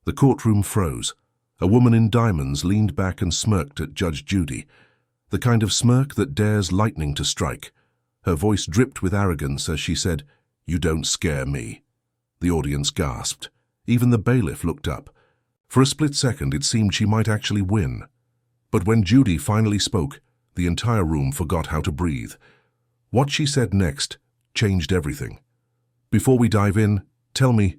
The courtroom froze. A woman in diamonds leaned back and smirked at Judge Judy, the kind of smirk that dares lightning to strike. Her voice dripped with arrogance as she said, "You don't scare me." The audience gasped. Even the bailiff looked up. For a split second it seemed she might actually win. But when Judy finally spoke, the entire room forgot how to breathe. What she said next changed everything. "Before we dive in, tell me,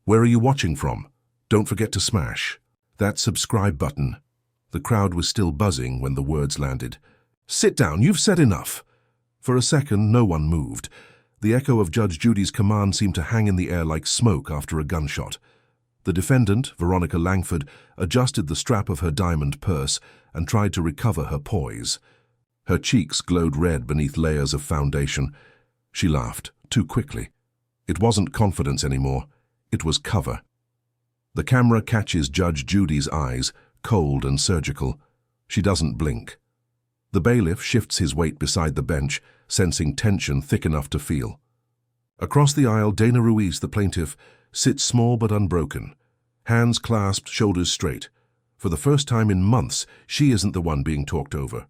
where are you watching from? Don't forget to smash that subscribe button." The crowd was still buzzing when the words landed. "Sit down, you've said enough." For a second, no one moved. The echo of Judge Judy's command seemed to hang in the air like smoke after a gunshot. The defendant, Veronica Langford, adjusted the strap of her diamond purse and tried to recover her poise. Her cheeks glowed red beneath layers of foundation. She laughed, too quickly. It wasn't confidence anymore. It was cover. The camera catches Judge Judy's eyes, cold and surgical. She doesn't blink. The bailiff shifts his weight beside the bench, sensing tension thick enough to feel. Across the aisle, Dana Ruiz, the plaintiff, sits small but unbroken, hands clasped, shoulders straight. For the first time in months, she isn't the one being talked over.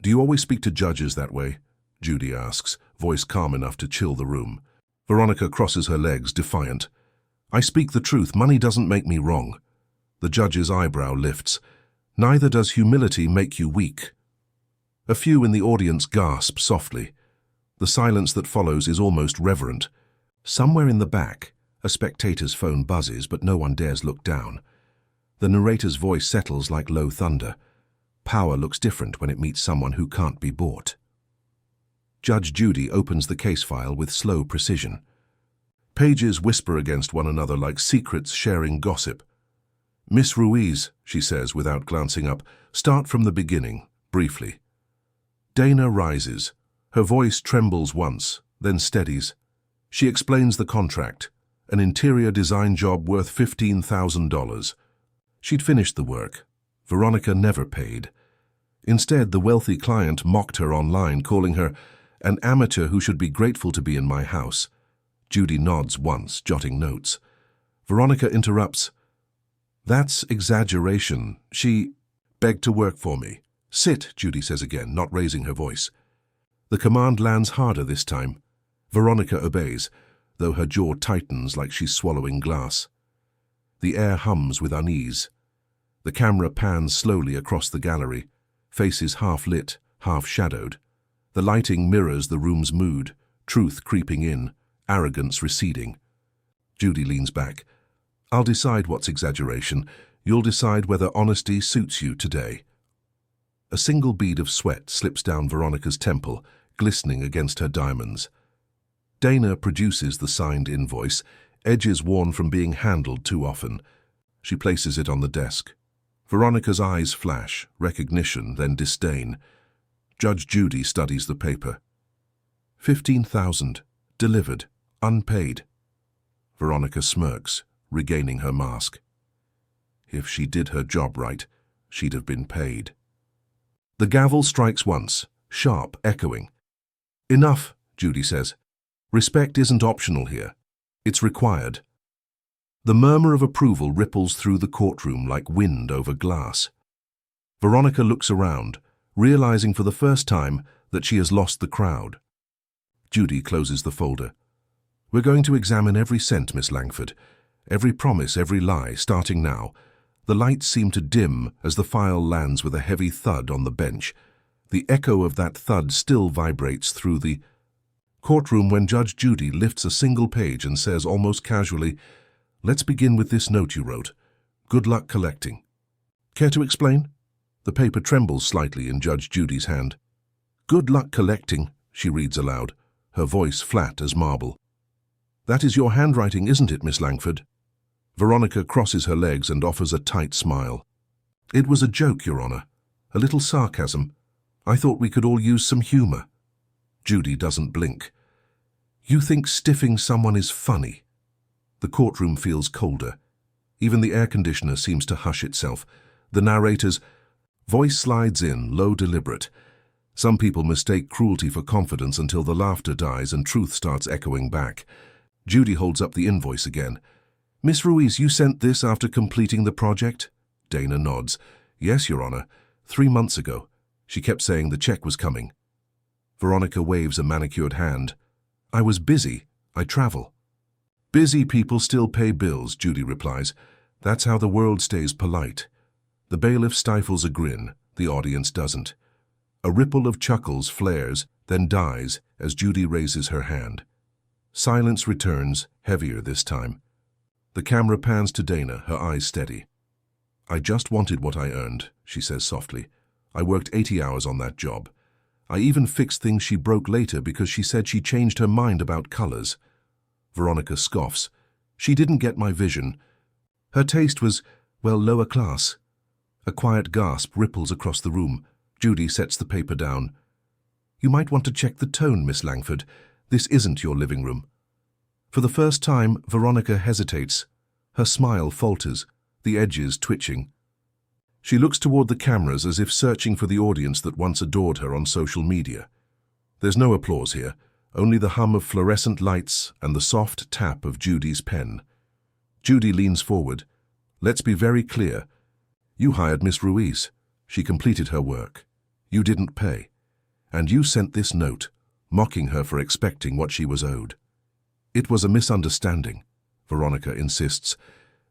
"Do you always speak to judges that way?" Judy asks, voice calm enough to chill the room. Veronica crosses her legs, defiant. "I speak the truth. Money doesn't make me wrong." The judge's eyebrow lifts. "Neither does humility make you weak." A few in the audience gasp softly. The silence that follows is almost reverent. Somewhere in the back, a spectator's phone buzzes, but no one dares look down. The narrator's voice settles like low thunder. Power looks different when it meets someone who can't be bought. Judge Judy opens the case file with slow precision. Pages whisper against one another like secrets sharing gossip. "Miss Ruiz," she says without glancing up, "start from the beginning, briefly." Dana rises. Her voice trembles once, then steadies. She explains the contract, an interior design job worth $15,000. She'd finished the work. Veronica never paid. Instead, the wealthy client mocked her online, calling her an amateur who should be grateful to be in my house. Judy nods once, jotting notes. Veronica interrupts. "That's exaggeration. She begged to work for me." "Sit," Judy says again, not raising her voice. The command lands harder this time. Veronica obeys, though her jaw tightens like she's swallowing glass. The air hums with unease. The camera pans slowly across the gallery, faces half lit, half shadowed. The lighting mirrors the room's mood, truth creeping in, arrogance receding. Judy leans back. "I'll decide what's exaggeration. You'll decide whether honesty suits you today." A single bead of sweat slips down Veronica's temple, glistening against her diamonds. Dana produces the signed invoice, edges worn from being handled too often. She places it on the desk. Veronica's eyes flash, recognition, then disdain. Judge Judy studies the paper. 15,000, delivered, unpaid. Veronica smirks, regaining her mask. If she did her job right, she'd have been paid. The gavel strikes once, sharp, echoing. "Enough," Judy says. "Respect isn't optional here. It's required." The murmur of approval ripples through the courtroom like wind over glass. Veronica looks around, realizing for the first time that she has lost the crowd. Judy closes the folder. "We're going to examine every cent, Miss Langford. Every promise, every lie, starting now." The lights seem to dim as the file lands with a heavy thud on the bench. The echo of that thud still vibrates through the courtroom when Judge Judy lifts a single page and says almost casually, "Let's begin with this note you wrote. Good luck collecting." "Care to explain?" The paper trembles slightly in Judge Judy's hand. "Good luck collecting," she reads aloud, her voice flat as marble. "That is your handwriting, isn't it, Miss Langford?" Veronica crosses her legs and offers a tight smile. "It was a joke, Your Honor. A little sarcasm. I thought we could all use some humor." Judy doesn't blink. "You think stiffing someone is funny?" The courtroom feels colder. Even the air conditioner seems to hush itself. The narrator's voice slides in, low, deliberate. Some people mistake cruelty for confidence until the laughter dies and truth starts echoing back. Judy holds up the invoice again. Miss Ruiz, you sent this after completing the project? Dana nods. Yes, Your Honor. 3 months ago. She kept saying the check was coming. Veronica waves a manicured hand. I was busy. I travel. Busy people still pay bills, Judy replies. That's how the world stays polite. The bailiff stifles a grin. The audience doesn't. A ripple of chuckles flares, then dies as Judy raises her hand. Silence returns, heavier this time. The camera pans to Dana, her eyes steady. I just wanted what I earned, she says softly. I worked 80 hours on that job. I even fixed things she broke later because she said she changed her mind about colors. Veronica scoffs. She didn't get my vision. Her taste was, well, lower class. A quiet gasp ripples across the room. Judy sets the paper down. You might want to check the tone, Miss Langford. This isn't your living room. For the first time, Veronica hesitates. Her smile falters, the edges twitching. She looks toward the cameras as if searching for the audience that once adored her on social media. There's no applause here, only the hum of fluorescent lights and the soft tap of Judy's pen. Judy leans forward. Let's be very clear. You hired Miss Ruiz. She completed her work. You didn't pay. And you sent this note, mocking her for expecting what she was owed. It was a misunderstanding, Veronica insists.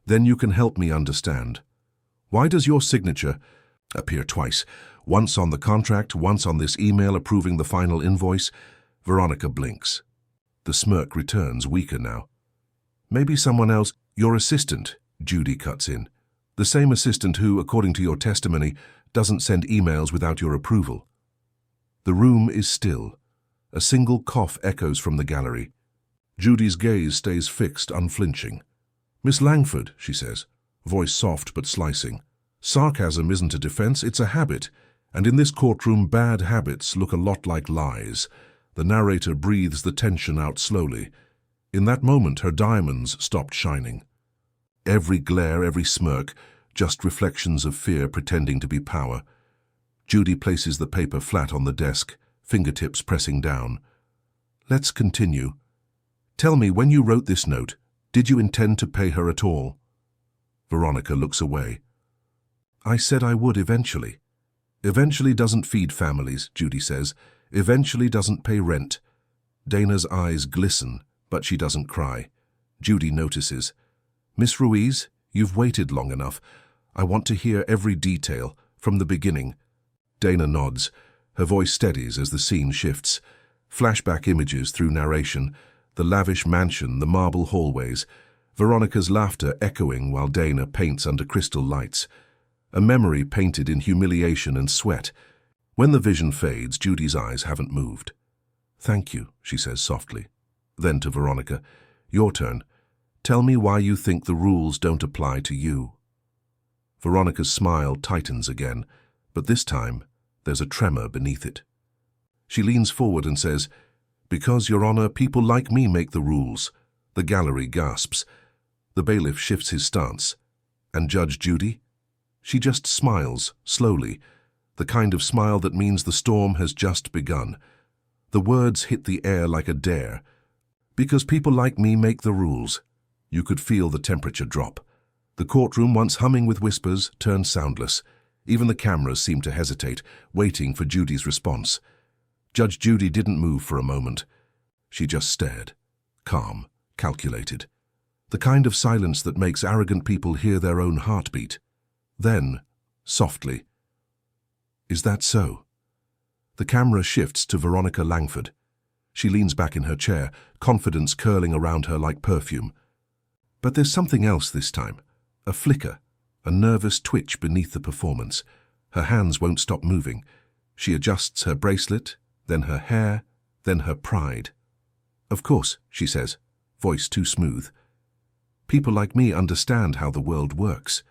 Then you can help me understand. Why does your signature appear twice? Once on the contract, once on this email approving the final invoice? Veronica blinks. The smirk returns, weaker now. Maybe someone else, your assistant, Judy cuts in. The same assistant who, according to your testimony, doesn't send emails without your approval. The room is still. A single cough echoes from the gallery. Judy's gaze stays fixed, unflinching. Miss Langford, she says, voice soft but slicing. Sarcasm isn't a defense, it's a habit, and in this courtroom bad habits look a lot like lies. The narrator breathes the tension out slowly. In that moment her diamonds stopped shining. Every glare, every smirk, just reflections of fear pretending to be power. Judy places the paper flat on the desk, fingertips pressing down. Let's continue. Tell me, when you wrote this note, did you intend to pay her at all? Veronica looks away. I said I would eventually. Eventually doesn't feed families, Judy says. Eventually doesn't pay rent. Dana's eyes glisten, but she doesn't cry. Judy notices. Miss Ruiz, you've waited long enough. I want to hear every detail, from the beginning. Dana nods. Her voice steadies as the scene shifts. Flashback images through narration. The lavish mansion, the marble hallways. Veronica's laughter echoing while Dana paints under crystal lights. A memory painted in humiliation and sweat. When the vision fades, Judy's eyes haven't moved. Thank you, she says softly. Then to Veronica, your turn. Tell me why you think the rules don't apply to you. Veronica's smile tightens again, but this time there's a tremor beneath it. She leans forward and says, Because, Your Honor, people like me make the rules. The gallery gasps. The bailiff shifts his stance. And Judge Judy? She just smiles, slowly, the kind of smile that means the storm has just begun. The words hit the air like a dare. Because people like me make the rules. You could feel the temperature drop. The courtroom, once humming with whispers, turned soundless. Even the cameras seemed to hesitate, waiting for Judy's response. Judge Judy didn't move for a moment. She just stared, calm, calculated. The kind of silence that makes arrogant people hear their own heartbeat. Then, softly, Is that so? The camera shifts to Veronica Langford. She leans back in her chair, confidence curling around her like perfume. But there's something else this time. A flicker, a nervous twitch beneath the performance. Her hands won't stop moving. She adjusts her bracelet, then her hair, then her pride. Of course, she says, voice too smooth. People like me understand how the world works.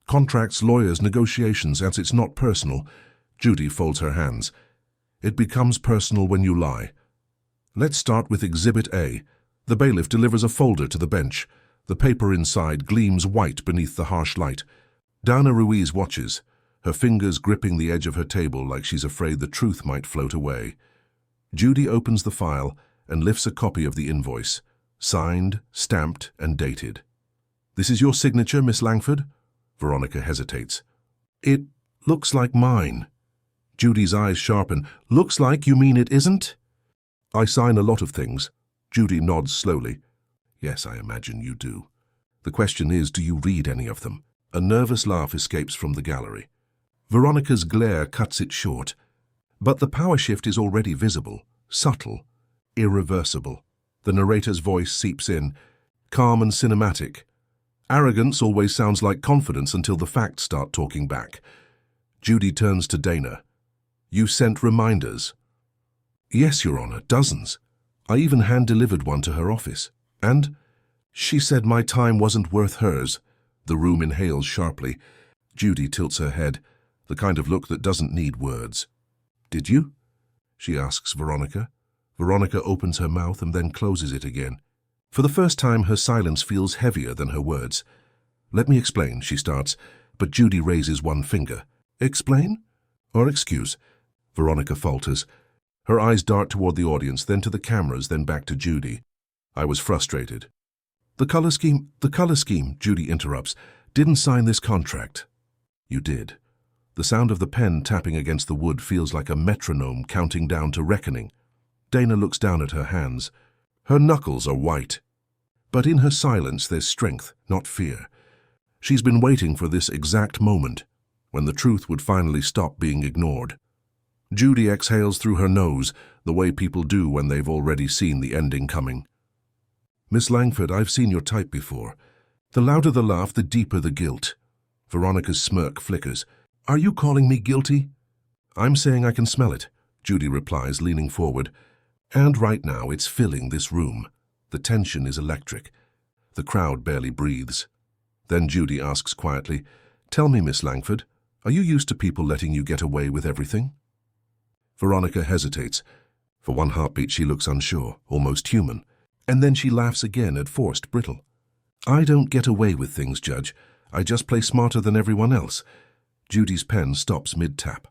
Contracts, lawyers, negotiations, as it's not personal. Judy folds her hands. It becomes personal when you lie. Let's start with Exhibit A. The bailiff delivers a folder to the bench. The paper inside gleams white beneath the harsh light. Dana Ruiz watches, her fingers gripping the edge of her table like she's afraid the truth might float away. Judy opens the file and lifts a copy of the invoice, signed, stamped, and dated. This is your signature, Miss Langford? Veronica hesitates. It looks like mine. Judy's eyes sharpen. Looks like, you mean it isn't? I sign a lot of things. Judy nods slowly. Yes, I imagine you do. The question is, do you read any of them? A nervous laugh escapes from the gallery. Veronica's glare cuts it short. But the power shift is already visible, subtle, irreversible. The narrator's voice seeps in, calm and cinematic. Arrogance always sounds like confidence until the facts start talking back. Judy turns to Dana. You sent reminders? Yes, Your Honor, dozens. I even hand-delivered one to her office. And she said my time wasn't worth hers. The room inhales sharply. Judy tilts her head, the kind of look that doesn't need words. Did you? She asks Veronica. Veronica opens her mouth and then closes it again. For the first time, her silence feels heavier than her words. Let me explain, she starts, but Judy raises one finger. Explain? Or excuse? Veronica falters. Her eyes dart toward the audience, then to the cameras, then back to Judy. I was frustrated. The color scheme, Judy interrupts, didn't sign this contract. You did. The sound of the pen tapping against the wood feels like a metronome counting down to reckoning. Dana looks down at her hands. Her knuckles are white. But in her silence there's strength, not fear. She's been waiting for this exact moment, when the truth would finally stop being ignored. Judy exhales through her nose, the way people do when they've already seen the ending coming. Miss Langford, I've seen your type before. The louder the laugh, the deeper the guilt. Veronica's smirk flickers. Are you calling me guilty? I'm saying I can smell it, Judy replies, leaning forward. And right now it's filling this room. The tension is electric. The crowd barely breathes. Then Judy asks quietly, Tell me, Miss Langford, are you used to people letting you get away with everything? Veronica hesitates. For one heartbeat she looks unsure, almost human. And then she laughs again at forced brittle. I don't get away with things, Judge. I just play smarter than everyone else. Judy's pen stops mid-tap.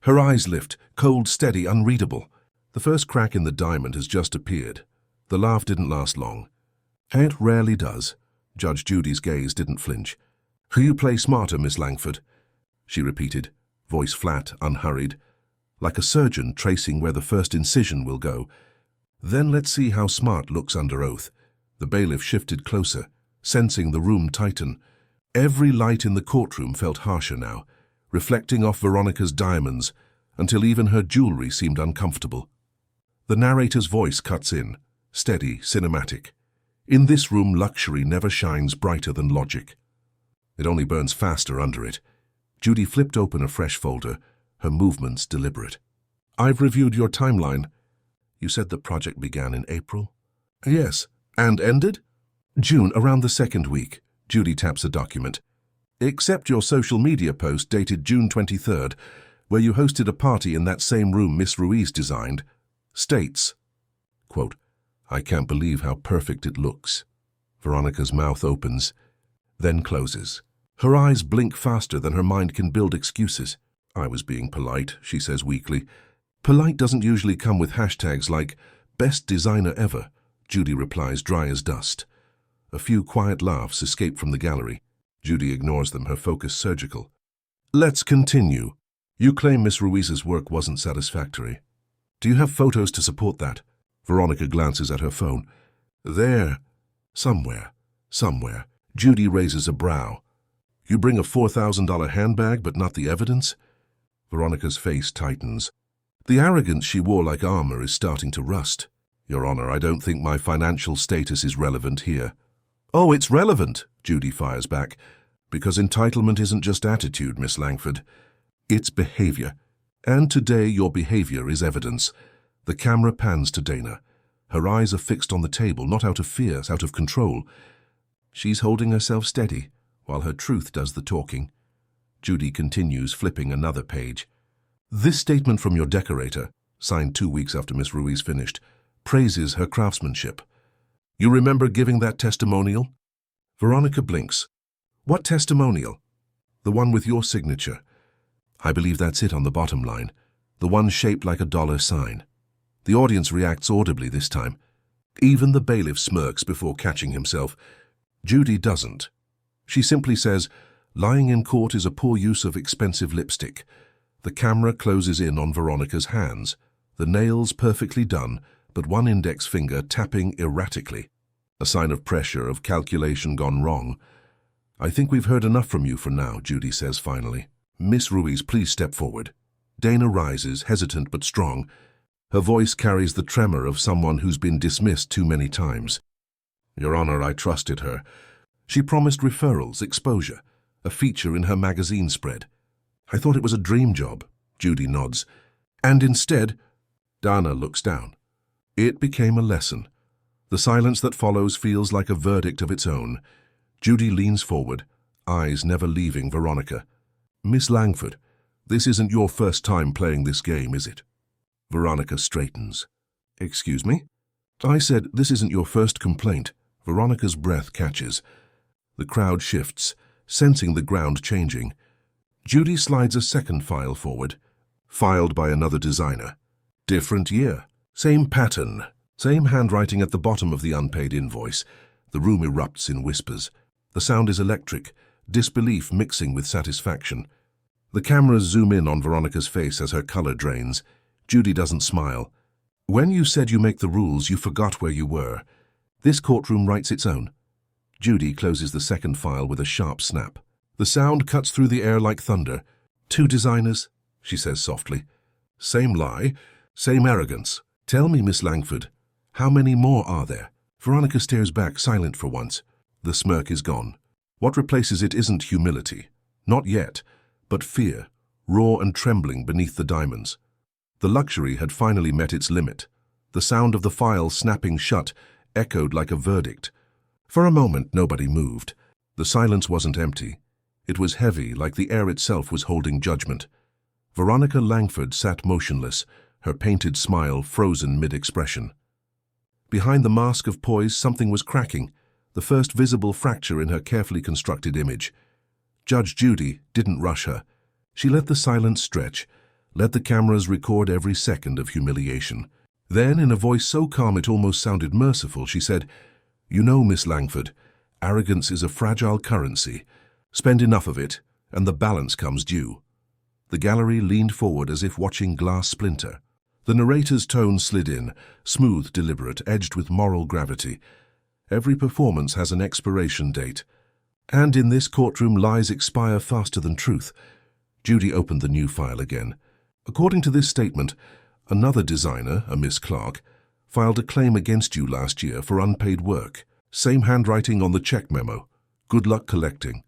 Her eyes lift, cold, steady, unreadable. The first crack in the diamond has just appeared. The laugh didn't last long. It rarely does. Judge Judy's gaze didn't flinch. You play smarter, Miss Langford, she repeated, voice flat, unhurried, like a surgeon tracing where the first incision will go. Then let's see how smart looks under oath. The bailiff shifted closer, sensing the room tighten. Every light in the courtroom felt harsher now, reflecting off Veronica's diamonds, until even her jewelry seemed uncomfortable. The narrator's voice cuts in, steady, cinematic. In this room, luxury never shines brighter than logic. It only burns faster under it. Judy flipped open a fresh folder, her movements deliberate. I've reviewed your timeline. You said the project began in April? Yes. And ended? June, around the second week. Judy taps a document. Except your social media post dated June 23rd, where you hosted a party in that same room Miss Ruiz designed, states, quote, I can't believe how perfect it looks. Veronica's mouth opens, then closes. Her eyes blink faster than her mind can build excuses. I was being polite, she says weakly. Polite doesn't usually come with hashtags like best designer ever, Judy replies, dry as dust. A few quiet laughs escape from the gallery. Judy ignores them, her focus surgical. Let's continue. You claim Miss Ruiz's work wasn't satisfactory. Do you have photos to support that? Veronica glances at her phone. There. Somewhere. Judy raises a brow. You bring a $4,000 handbag, but not the evidence? Veronica's face tightens. The arrogance she wore like armor is starting to rust. Your Honor, I don't think my financial status is relevant here. Oh, it's relevant, Judy fires back, because entitlement isn't just attitude, Miss Langford. It's behavior. And today your behavior is evidence. The camera pans to Dana. Her eyes are fixed on the table, not out of fear, out of control. She's holding herself steady, while her truth does the talking. Judy continues, flipping another page. This statement from your decorator, signed 2 weeks after Miss Ruiz finished, praises her craftsmanship. You remember giving that testimonial? Veronica blinks. What testimonial? The one with your signature. I believe that's it on the bottom line, the one shaped like a dollar sign. The audience reacts audibly this time. Even the bailiff smirks before catching himself. Judy doesn't. She simply says, "Lying in court is a poor use of expensive lipstick." The camera closes in on Veronica's hands, the nails perfectly done, but one index finger tapping erratically. A sign of pressure, of calculation gone wrong. "I think we've heard enough from you for now," Judy says finally. "Miss Ruiz, please step forward." Dana rises, hesitant but strong. Her voice carries the tremor of someone who's been dismissed too many times. "Your Honor, I trusted her. She promised referrals, exposure, a feature in her magazine spread. I thought it was a dream job." Judy nods. "And instead—" Dana looks down. It became a lesson. The silence that follows feels like a verdict of its own. Judy leans forward, eyes never leaving Veronica. "Miss Langford, this isn't your first time playing this game, is it?" Veronica straightens. "Excuse me?" "I said, this isn't your first complaint." Veronica's breath catches. The crowd shifts, sensing the ground changing. Judy slides a second file forward, filed by another designer. Different year, same pattern, same handwriting at the bottom of the unpaid invoice. The room erupts in whispers. The sound is electric, disbelief mixing with satisfaction. The cameras zoom in on Veronica's face as her color drains. Judy doesn't smile. "When you said you make the rules, you forgot where you were. This courtroom writes its own." Judy closes the second file with a sharp snap. The sound cuts through the air like thunder. "Two designers," she says softly. "Same lie, same arrogance. Tell me, Miss Langford, how many more are there?" Veronica stares back, silent for once. The smirk is gone. What replaces it isn't humility. Not yet, but fear, raw and trembling beneath the diamonds. The luxury had finally met its limit. The sound of the file snapping shut echoed like a verdict. For a moment, nobody moved. The silence wasn't empty. It was heavy, like the air itself was holding judgment. Veronica Langford sat motionless, her painted smile frozen mid-expression. Behind the mask of poise, something was cracking, the first visible fracture in her carefully constructed image. Judge Judy didn't rush her. She let the silence stretch, let the cameras record every second of humiliation. Then, in a voice so calm it almost sounded merciful, she said, "You know, Miss Langford, arrogance is a fragile currency. Spend enough of it, and the balance comes due." The gallery leaned forward as if watching glass splinter. The narrator's tone slid in, smooth, deliberate, edged with moral gravity. Every performance has an expiration date. And in this courtroom, lies expire faster than truth. Judy opened the new file again. According to this statement, another designer, a Miss Clark, filed a claim against you last year for unpaid work. Same handwriting on the check memo. Good luck collecting.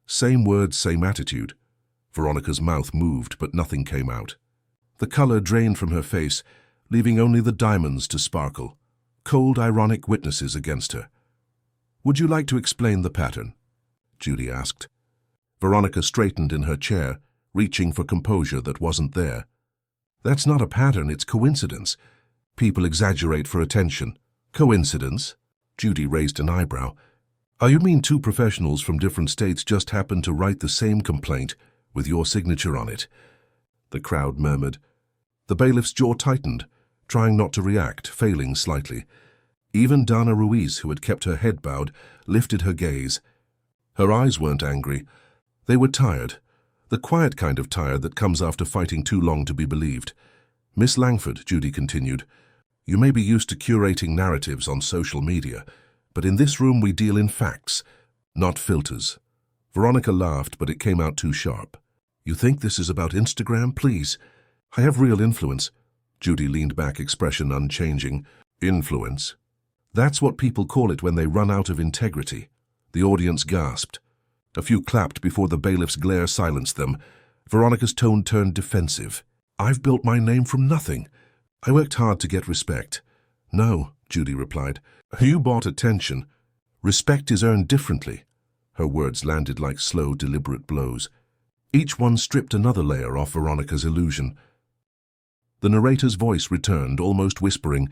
Same words, same attitude. Veronica's mouth moved, but nothing came out. The color drained from her face, leaving only the diamonds to sparkle. Cold, ironic witnesses against her. "Would you like to explain the pattern?" Judy asked. Veronica straightened in her chair, reaching for composure that wasn't there. "That's not a pattern, it's coincidence. People exaggerate for attention." "Coincidence?" Judy raised an eyebrow. "Oh, you mean two professionals from different states just happened to write the same complaint with your signature on it?" The crowd murmured. The bailiff's jaw tightened, trying not to react, failing slightly. Even Dana Ruiz, who had kept her head bowed, lifted her gaze. Her eyes weren't angry. They were tired, the quiet kind of tired that comes after fighting too long to be believed. "Miss Langford," Judy continued, "you may be used to curating narratives on social media, but in this room we deal in facts, not filters." Veronica laughed, but it came out too sharp. "You think this is about Instagram? Please. I have real influence." Judy leaned back, expression unchanging. "Influence? That's what people call it when they run out of integrity." The audience gasped. A few clapped before the bailiff's glare silenced them. Veronica's tone turned defensive. "I've built my name from nothing. I worked hard to get respect." "No," Judy replied. "You bought attention. Respect is earned differently." Her words landed like slow, deliberate blows. Each one stripped another layer off Veronica's illusion. The narrator's voice returned, almost whispering,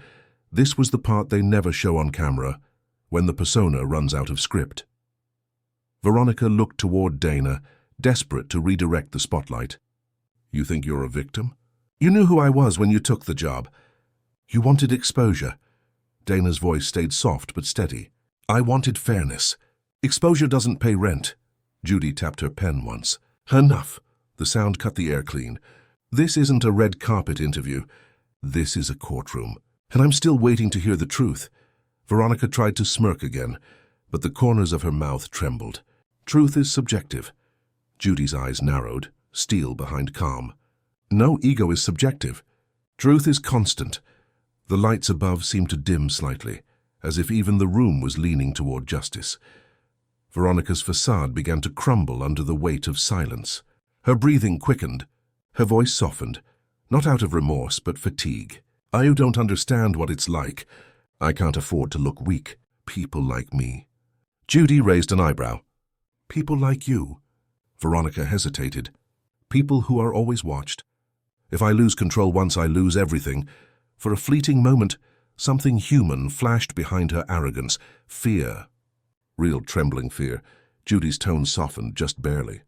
"This was the part they never show on camera, when the persona runs out of script." Veronica looked toward Dana, desperate to redirect the spotlight. "You think you're a victim?" "You knew who I was when you took the job. You wanted exposure." Dana's voice stayed soft but steady. "I wanted fairness. Exposure doesn't pay rent. Judy tapped her pen once. Enough. The sound cut the air clean. This isn't a red carpet interview. This is a courtroom. And I'm still waiting to hear the truth. Veronica tried to smirk again, but the corners of her mouth trembled. Truth is subjective. Judy's eyes narrowed, steel behind calm. No ego is subjective. Truth is constant. The lights above seemed to dim slightly, as if even the room was leaning toward justice. Veronica's facade began to crumble under the weight of silence. Her breathing quickened. Her voice softened, not out of remorse but fatigue. I don't understand what it's like. I can't afford to look weak. People like me. Judy raised an eyebrow. People like you? Veronica hesitated. People who are always watched. If I lose control once, I lose everything. For a fleeting moment, something human flashed behind her arrogance. Fear. Real trembling fear. Judy's tone softened just barely.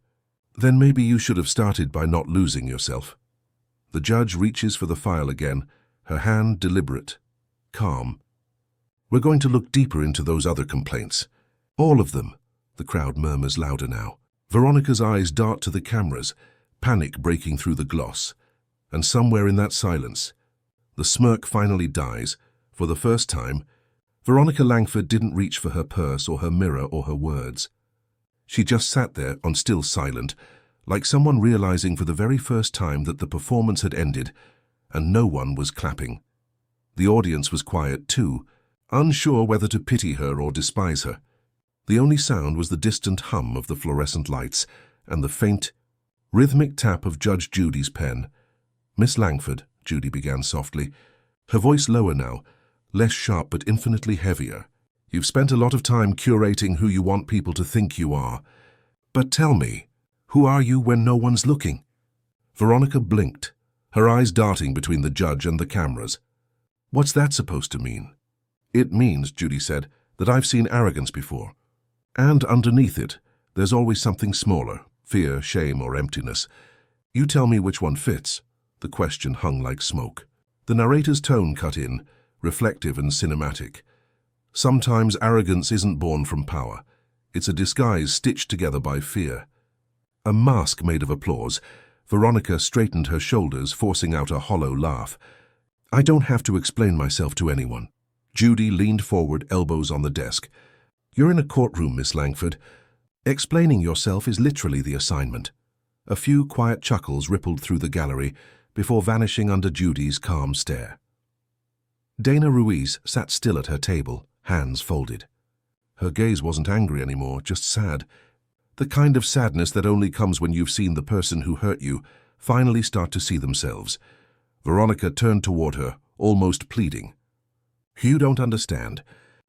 Then maybe you should have started by not losing yourself. The judge reaches for the file again, her hand deliberate, calm. We're going to look deeper into those other complaints. All of them. The crowd murmurs louder now. Veronica's eyes dart to the cameras, panic breaking through the gloss. And somewhere in that silence, the smirk finally dies. For the first time, Veronica Langford didn't reach for her purse or her mirror or her words. She just sat there on still silent, like someone realizing for the very first time that the performance had ended, and no one was clapping. The audience was quiet too, unsure whether to pity her or despise her. The only sound was the distant hum of the fluorescent lights and the faint, rhythmic tap of Judge Judy's pen. Miss Langford, Judy began softly, her voice lower now, less sharp but infinitely heavier. You've spent a lot of time curating who you want people to think you are. But tell me, who are you when no one's looking? Veronica blinked, her eyes darting between the judge and the cameras. What's that supposed to mean? It means, Judy said, that I've seen arrogance before. And underneath it, there's always something smaller, fear, shame, or emptiness. You tell me which one fits. The question hung like smoke. The narrator's tone cut in, reflective and cinematic. Sometimes arrogance isn't born from power. It's a disguise stitched together by fear. A mask made of applause. Veronica straightened her shoulders, forcing out a hollow laugh. I don't have to explain myself to anyone. Judy leaned forward, elbows on the desk. You're in a courtroom, Miss Langford. Explaining yourself is literally the assignment. A few quiet chuckles rippled through the gallery before vanishing under Judy's calm stare. Dana Ruiz sat still at her table, hands folded. Her gaze wasn't angry anymore, just sad. The kind of sadness that only comes when you've seen the person who hurt you finally start to see themselves. Veronica turned toward her, almost pleading. You don't understand.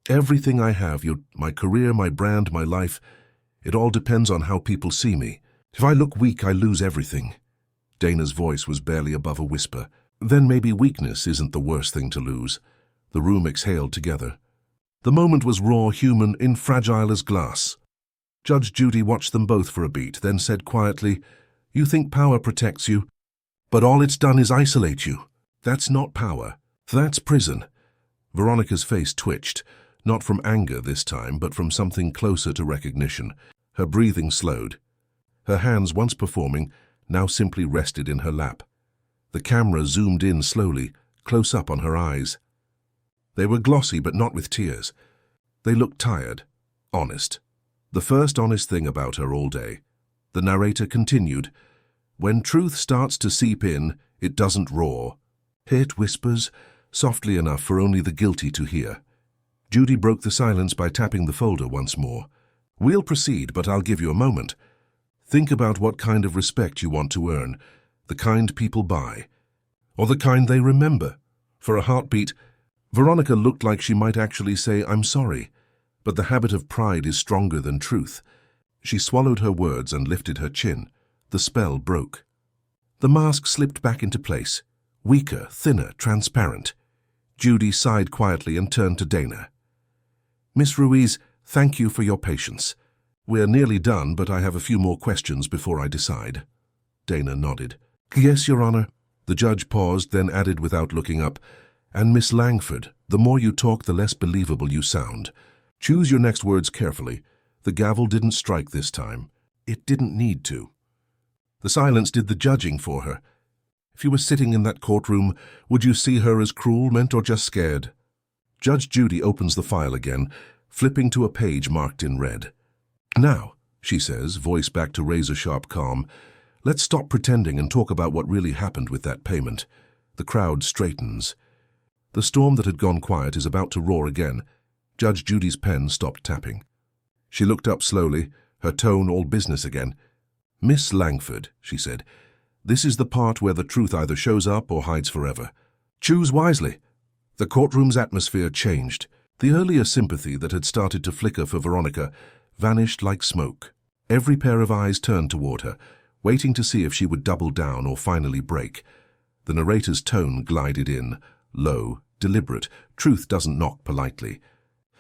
Everything I have, my career, my brand, my life, it all depends on how people see me. If I look weak, I lose everything. Dana's voice was barely above a whisper. Then maybe weakness isn't the worst thing to lose. The room exhaled together. The moment was raw, human, fragile as glass. Judge Judy watched them both for a beat, then said quietly, You think power protects you, but all it's done is isolate you. That's not power. That's prison. Veronica's face twitched, not from anger this time, but from something closer to recognition. Her breathing slowed. Her hands, once performing, now simply rested in her lap. The camera zoomed in slowly, close up on her eyes. They were glossy, but not with tears. They looked tired, honest. The first honest thing about her all day. The narrator continued, When truth starts to seep in, it doesn't roar. It whispers, softly enough for only the guilty to hear. Judy broke the silence by tapping the folder once more. We'll proceed, but I'll give you a moment. Think about what kind of respect you want to earn, the kind people buy, or the kind they remember. For a heartbeat, Veronica looked like she might actually say, I'm sorry, but the habit of pride is stronger than truth. She swallowed her words and lifted her chin. The spell broke. The mask slipped back into place, weaker, thinner, transparent. Judy sighed quietly and turned to Dana. Miss Ruiz, thank you for your patience. We're nearly done, but I have a few more questions before I decide. Dana nodded. Yes, Your Honor. The judge paused, then added without looking up, And Miss Langford, the more you talk, the less believable you sound. Choose your next words carefully. The gavel didn't strike this time. It didn't need to. The silence did the judging for her. If you were sitting in that courtroom, would you see her as cruel meant or just scared? Judge Judy opens the file again, flipping to a page marked in red. Now, she says, voice back to razor-sharp calm, let's stop pretending and talk about what really happened with that payment. The crowd straightens. The storm that had gone quiet is about to roar again. Judge Judy's pen stopped tapping. She looked up slowly, her tone all business again. Miss Langford, she said, this is the part where the truth either shows up or hides forever. Choose wisely. The courtroom's atmosphere changed. The earlier sympathy that had started to flicker for Veronica vanished like smoke. Every pair of eyes turned toward her, waiting to see if she would double down or finally break. The narrator's tone glided in, low, deliberate. Truth doesn't knock politely.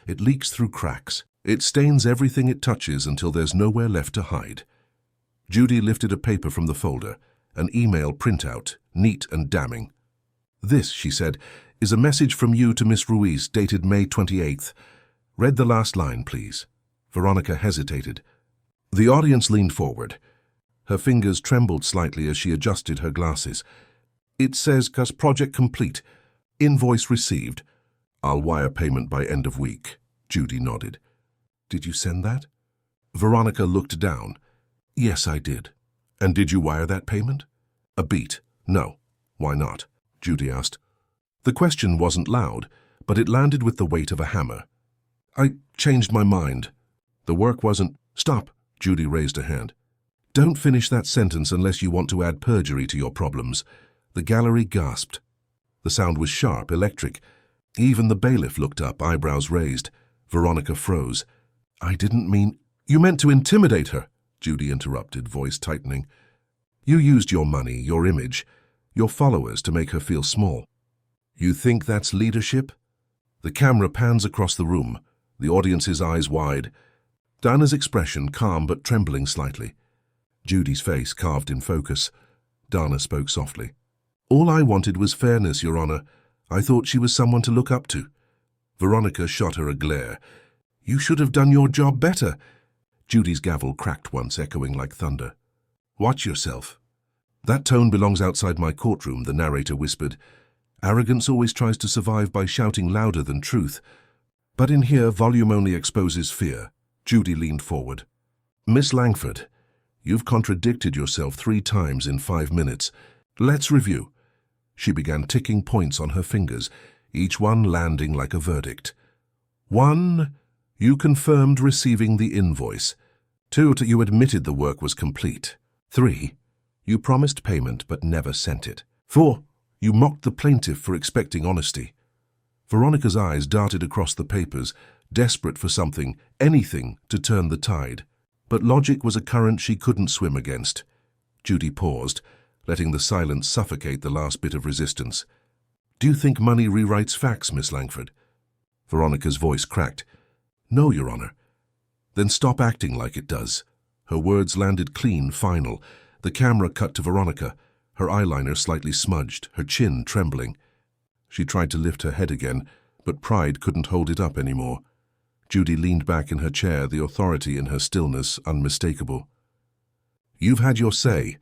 It leaks through cracks. It stains everything it touches until there's nowhere left to hide. Judy lifted a paper from the folder, an email printout, neat and damning. This, she said, is a message from you to Miss Ruiz, dated May 28th. Read the last line, please. Veronica hesitated. The audience leaned forward. Her fingers trembled slightly as she adjusted her glasses. It says, "'Cause project complete. Invoice received. I'll wire payment by end of week." Judy nodded. Did you send that? Veronica looked down. Yes, I did. And did you wire that payment? A beat. No. Why not? Judy asked. The question wasn't loud, but it landed with the weight of a hammer. I changed my mind. The work wasn't... Stop, Judy raised a hand. Don't finish that sentence unless you want to add perjury to your problems. The gallery gasped. The sound was sharp, electric. Even the bailiff looked up, eyebrows raised. Veronica froze. I didn't mean... You meant to intimidate her, Judy interrupted, voice tightening. You used your money, your image, your followers to make her feel small. You think that's leadership? The camera pans across the room, the audience's eyes wide. Dinah's expression calm but trembling slightly. Judy's face carved in focus. Dana spoke softly. All I wanted was fairness, Your Honor. I thought she was someone to look up to. Veronica shot her a glare. You should have done your job better. Judy's gavel cracked once, echoing like thunder. Watch yourself. That tone belongs outside my courtroom, the narrator whispered. Arrogance always tries to survive by shouting louder than truth. But in here, volume only exposes fear. Judy leaned forward. Miss Langford, you've contradicted yourself 3 times in 5 minutes. Let's review. She began ticking points on her fingers, each one landing like a verdict. 1. You confirmed receiving the invoice. 2. You admitted the work was complete. 3. You promised payment but never sent it. 4. You mocked the plaintiff for expecting honesty. Veronica's eyes darted across the papers, desperate for something, anything, to turn the tide. But logic was a current she couldn't swim against. Judy paused, letting the silence suffocate the last bit of resistance. Do you think money rewrites facts, Miss Langford? Veronica's voice cracked. No, Your Honor. Then stop acting like it does. Her words landed clean, final. The camera cut to Veronica, her eyeliner slightly smudged, her chin trembling. She tried to lift her head again, but pride couldn't hold it up anymore. Judy leaned back in her chair, the authority in her stillness unmistakable. You've had your say.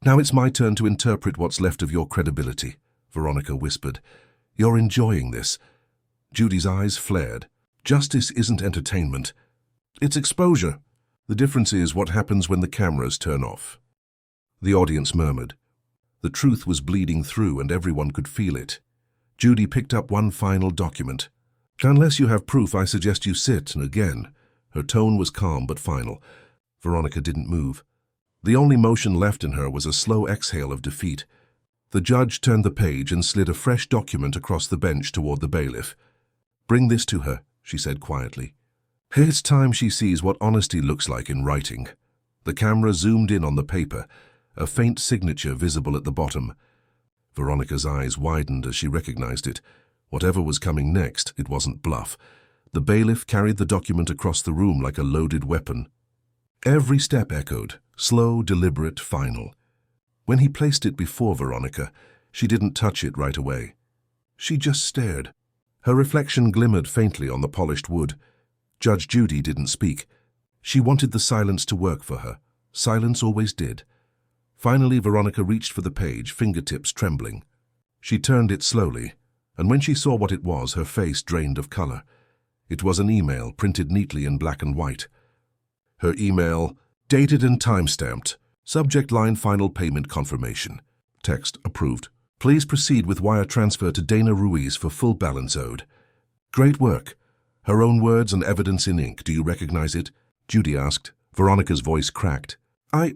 Now it's my turn to interpret what's left of your credibility, Veronica whispered. You're enjoying this. Judy's eyes flared. Justice isn't entertainment. It's exposure. The difference is what happens when the cameras turn off. The audience murmured. The truth was bleeding through and everyone could feel it. Judy picked up one final document. Unless you have proof, I suggest you sit, and again. Her tone was calm but final. Veronica didn't move. The only motion left in her was a slow exhale of defeat. The judge turned the page and slid a fresh document across the bench toward the bailiff. Bring this to her, she said quietly. It's time she sees what honesty looks like in writing. The camera zoomed in on the paper, a faint signature visible at the bottom. Veronica's eyes widened as she recognized it. Whatever was coming next, it wasn't bluff. The bailiff carried the document across the room like a loaded weapon. Every step echoed, slow, deliberate, final. When he placed it before Veronica, she didn't touch it right away. She just stared. Her reflection glimmered faintly on the polished wood. Judge Judy didn't speak. She wanted the silence to work for her. Silence always did. Finally, Veronica reached for the page, fingertips trembling. She turned it slowly, and when she saw what it was, her face drained of color. It was an email, printed neatly in black and white. Her email, dated and time-stamped. Subject line, final payment confirmation. Text, approved. Please proceed with wire transfer to Dana Ruiz for full balance owed. Great work. Her own words and evidence in ink. Do you recognize it? Judy asked. Veronica's voice cracked. I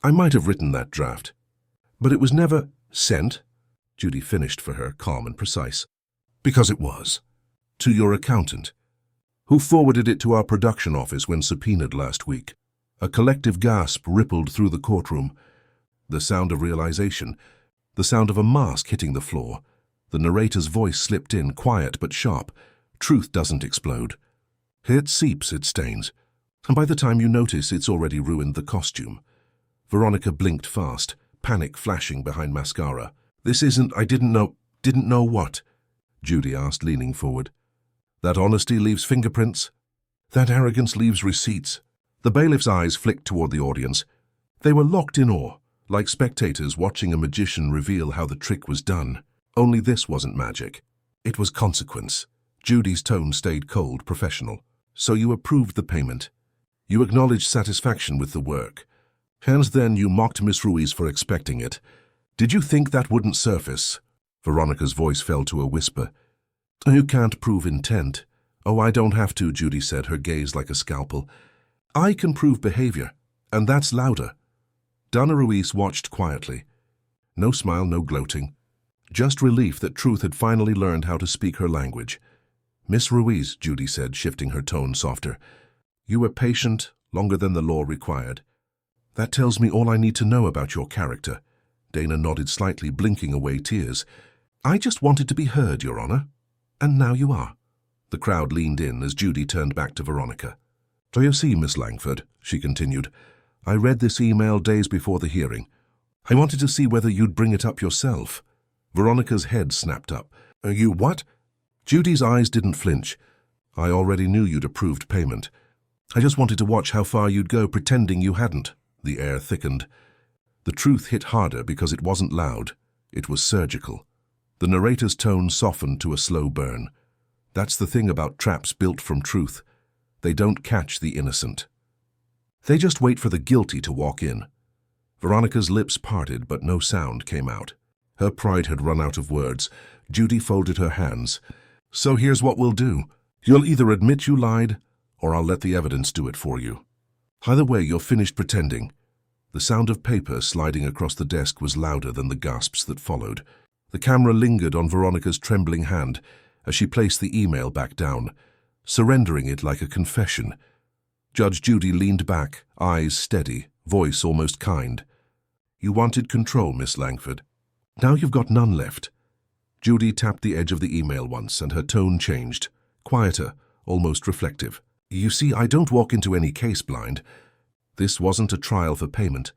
might have written that draft. But it was never sent. Judy finished for her, calm and precise. Because it was. To your accountant, who forwarded it to our production office when subpoenaed last week. A collective gasp rippled through the courtroom. The sound of realization. The sound of a mask hitting the floor. The narrator's voice slipped in, quiet but sharp. Truth doesn't explode. It seeps, it stains. And by the time you notice, it's already ruined the costume. Veronica blinked fast, panic flashing behind mascara. This isn't, I didn't know what? Judy asked, leaning forward. That honesty leaves fingerprints. That arrogance leaves receipts. The bailiff's eyes flicked toward the audience. They were locked in awe, like spectators watching a magician reveal how the trick was done. Only this wasn't magic. It was consequence. Judy's tone stayed cold, professional. So you approved the payment. You acknowledged satisfaction with the work. And then you mocked Miss Ruiz for expecting it. Did you think that wouldn't surface? Veronica's voice fell to a whisper. You can't prove intent. Oh, I don't have to, Judy said, her gaze like a scalpel. I can prove behavior, and that's louder. Dana Ruiz watched quietly. No smile, no gloating. Just relief that truth had finally learned how to speak her language. Miss Ruiz, Judy said, shifting her tone softer. You were patient, longer than the law required. That tells me all I need to know about your character. Dana nodded slightly, blinking away tears. I just wanted to be heard, Your Honor. And now you are. The crowd leaned in as Judy turned back to Veronica. So you see, Miss Langford, she continued, I read this email days before the hearing. I wanted to see whether you'd bring it up yourself. Veronica's head snapped up. You what? Judy's eyes didn't flinch. I already knew you'd approved payment. I just wanted to watch how far you'd go pretending you hadn't. The air thickened. The truth hit harder because it wasn't loud. It was surgical. The narrator's tone softened to a slow burn. That's the thing about traps built from truth. They don't catch the innocent. They just wait for the guilty to walk in. Veronica's lips parted, but no sound came out. Her pride had run out of words. Judy folded her hands. So here's what we'll do. You'll either admit you lied, or I'll let the evidence do it for you. Either way, you're finished pretending. The sound of paper sliding across the desk was louder than the gasps that followed. The camera lingered on Veronica's trembling hand as she placed the email back down, surrendering it like a confession. Judge Judy leaned back, eyes steady, voice almost kind. You wanted control, Miss Langford. Now you've got none left. Judy tapped the edge of the email once, and her tone changed, quieter, almost reflective. You see, I don't walk into any case blind. This wasn't a trial for payment.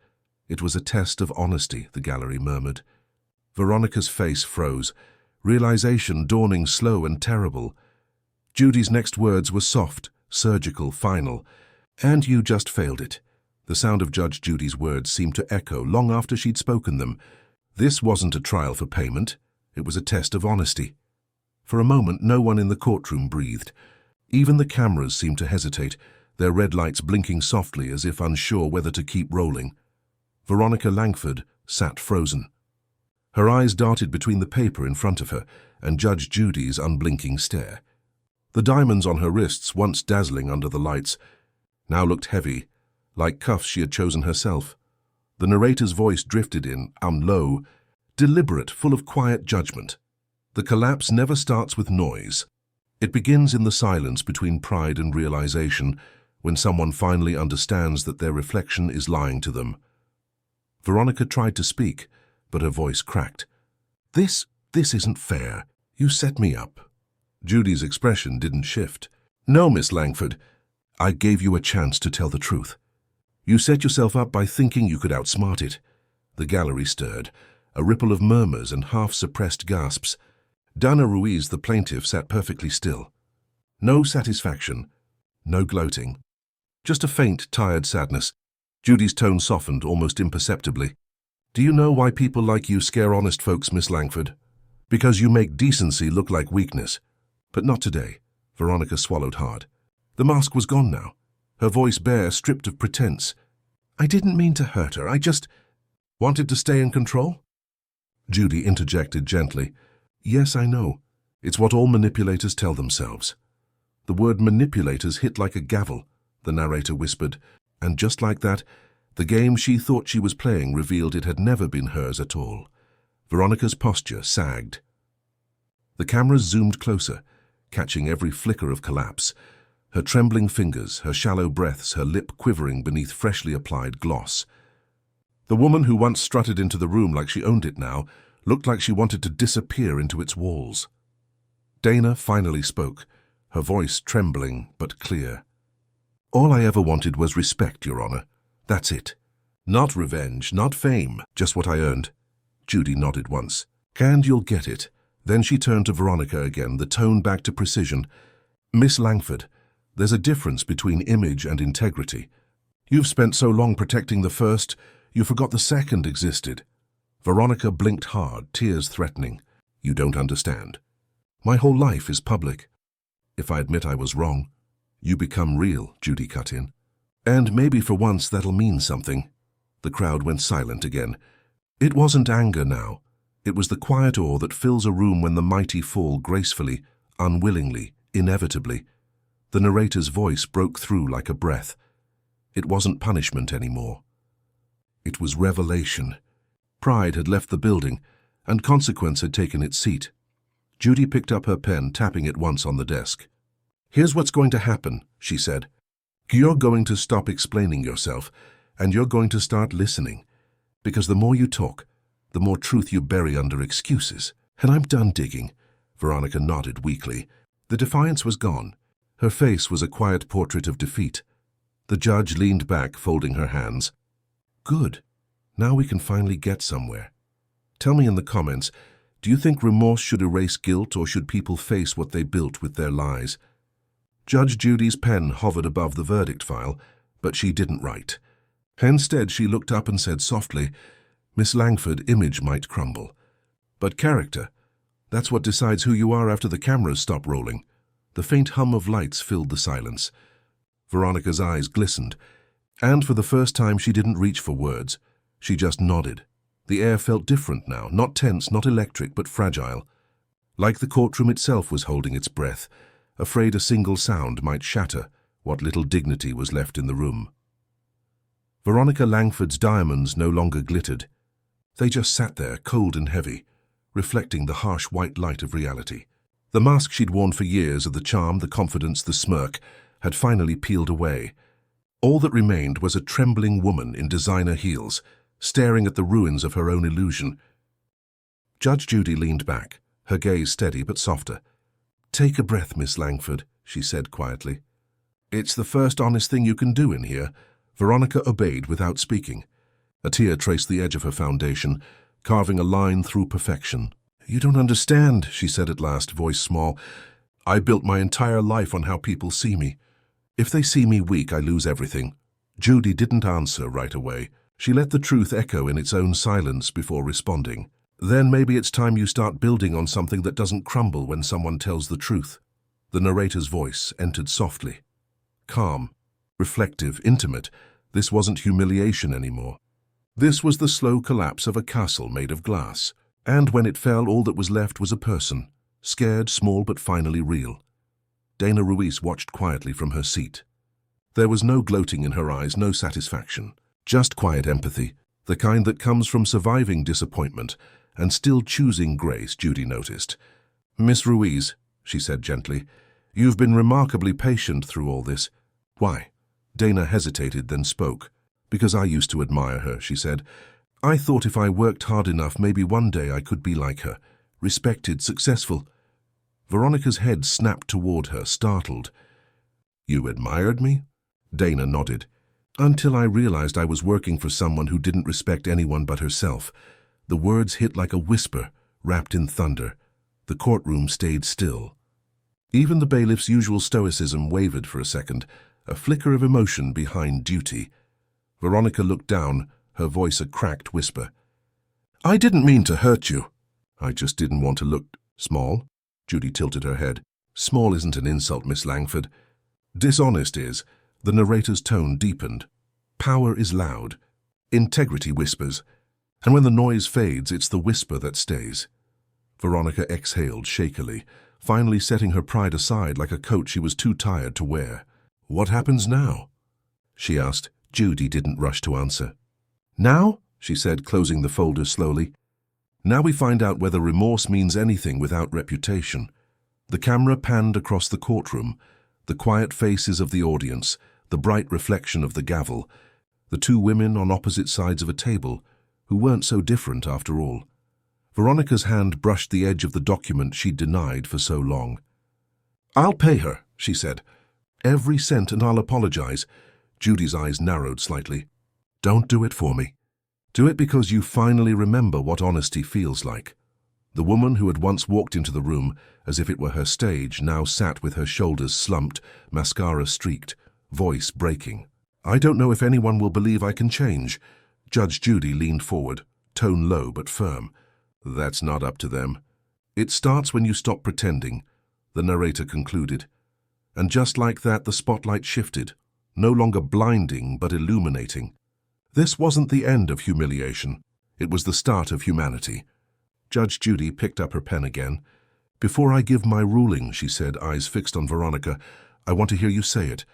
It was a test of honesty, the gallery murmured. Veronica's face froze, realization dawning slow and terrible. Judy's next words were soft, surgical, final. And you just failed it. The sound of Judge Judy's words seemed to echo long after she'd spoken them. This wasn't a trial for payment. It was a test of honesty. For a moment, no one in the courtroom breathed. Even the cameras seemed to hesitate, their red lights blinking softly as if unsure whether to keep rolling. Veronica Langford sat frozen. Her eyes darted between the paper in front of her and Judge Judy's unblinking stare. The diamonds on her wrists, once dazzling under the lights, now looked heavy, like cuffs she had chosen herself. The narrator's voice drifted in, low, deliberate, full of quiet judgment. The collapse never starts with noise. It begins in the silence between pride and realization, when someone finally understands that their reflection is lying to them. Veronica tried to speak, but her voice cracked. This isn't fair. You set me up. Judy's expression didn't shift. No, Miss Langford. I gave you a chance to tell the truth. You set yourself up by thinking you could outsmart it. The gallery stirred, a ripple of murmurs and half-suppressed gasps. Dana Ruiz, the plaintiff, sat perfectly still. No satisfaction, no gloating. Just a faint, tired sadness. Judy's tone softened almost imperceptibly. Do you know why people like you scare honest folks, Miss Langford? Because you make decency look like weakness. But not today. Veronica swallowed hard. The mask was gone now, her voice bare, stripped of pretense. I didn't mean to hurt her, I just wanted to stay in control? Judy interjected gently. Yes, I know. It's what all manipulators tell themselves. The word manipulators hit like a gavel, the narrator whispered, and just like that, the game she thought she was playing revealed it had never been hers at all. Veronica's posture sagged. The cameras zoomed closer, catching every flicker of collapse. Her trembling fingers, her shallow breaths, her lip quivering beneath freshly applied gloss. The woman who once strutted into the room like she owned it now looked like she wanted to disappear into its walls. Dana finally spoke, her voice trembling but clear. All I ever wanted was respect, Your Honor. That's it. Not revenge, not fame, just what I earned. Judy nodded once. And you'll get it. Then she turned to Veronica again, the tone back to precision. Miss Langford, there's a difference between image and integrity. You've spent so long protecting the first, you forgot the second existed. Veronica blinked hard, tears threatening. You don't understand. My whole life is public. If I admit I was wrong, you become real, Judy cut in. And maybe for once that'll mean something. The crowd went silent again. It wasn't anger now. It was the quiet awe that fills a room when the mighty fall gracefully, unwillingly, inevitably. The narrator's voice broke through like a breath. It wasn't punishment anymore. It was revelation. Pride had left the building, and consequence had taken its seat. Judy picked up her pen, tapping it once on the desk. Here's what's going to happen, she said. You're going to stop explaining yourself, and you're going to start listening. Because the more you talk, the more truth you bury under excuses. And I'm done digging. Veronica nodded weakly. The defiance was gone. Her face was a quiet portrait of defeat. The judge leaned back, folding her hands. Good. Now we can finally get somewhere. Tell me in the comments, do you think remorse should erase guilt, or should people face what they built with their lies? Judge Judy's pen hovered above the verdict file, but she didn't write. Instead, she looked up and said softly, Miss Langford, image might crumble. But character, that's what decides who you are after the cameras stop rolling. The faint hum of lights filled the silence. Veronica's eyes glistened, and for the first time she didn't reach for words. She just nodded. The air felt different now, not tense, not electric, but fragile. Like the courtroom itself was holding its breath, afraid a single sound might shatter what little dignity was left in the room. Veronica Langford's diamonds no longer glittered. They just sat there, cold and heavy, reflecting the harsh white light of reality. The mask she'd worn for years of the charm, the confidence, the smirk, had finally peeled away. All that remained was a trembling woman in designer heels, staring at the ruins of her own illusion. Judge Judy leaned back, her gaze steady but softer. Take a breath, Miss Langford, she said quietly. It's the first honest thing you can do in here. Veronica obeyed without speaking. A tear traced the edge of her foundation, carving a line through perfection. You don't understand, she said at last, voice small. I built my entire life on how people see me. If they see me weak, I lose everything. Judy didn't answer right away. She let the truth echo in its own silence before responding. Then maybe it's time you start building on something that doesn't crumble when someone tells the truth. The narrator's voice entered softly. Calm, reflective, intimate. This wasn't humiliation anymore. This was the slow collapse of a castle made of glass. And when it fell, all that was left was a person, scared, small, but finally real. Dana Ruiz watched quietly from her seat. There was no gloating in her eyes, no satisfaction. Just quiet empathy, the kind that comes from surviving disappointment and still choosing grace, Judy noticed. Miss Ruiz, she said gently, you've been remarkably patient through all this. Why? Dana hesitated, then spoke. Because I used to admire her, she said. I thought if I worked hard enough, maybe one day I could be like her, respected, successful. Veronica's head snapped toward her, startled. You admired me? Dana nodded. Until I realized I was working for someone who didn't respect anyone but herself. The words hit like a whisper, wrapped in thunder. The courtroom stayed still. Even the bailiff's usual stoicism wavered for a second, a flicker of emotion behind duty. Veronica looked down, her voice a cracked whisper. "I didn't mean to hurt you. I just didn't want to look small." Judy tilted her head. "Small isn't an insult, Miss Langford. Dishonest is." The narrator's tone deepened. "Power is loud. Integrity whispers. And when the noise fades, it's the whisper that stays." Veronica exhaled shakily, finally setting her pride aside like a coat she was too tired to wear. "What happens now?" she asked. Judy didn't rush to answer. "Now?" she said, closing the folder slowly. "Now we find out whether remorse means anything without reputation." The camera panned across the courtroom, the quiet faces of the audience, the bright reflection of the gavel, the two women on opposite sides of a table, who weren't so different after all. Veronica's hand brushed the edge of the document she'd denied for so long. "I'll pay her," she said. "Every cent, and I'll apologize." Judy's eyes narrowed slightly. "Don't do it for me. Do it because you finally remember what honesty feels like." The woman who had once walked into the room as if it were her stage now sat with her shoulders slumped, mascara streaked, voice breaking. "I don't know if anyone will believe I can change." Judge Judy leaned forward, tone low but firm. "That's not up to them. It starts when you stop pretending," the narrator concluded. And just like that, the spotlight shifted, no longer blinding but illuminating. This wasn't the end of humiliation. It was the start of humanity. Judge Judy picked up her pen again. "Before I give my ruling," she said, eyes fixed on Veronica, "I want to hear you say it.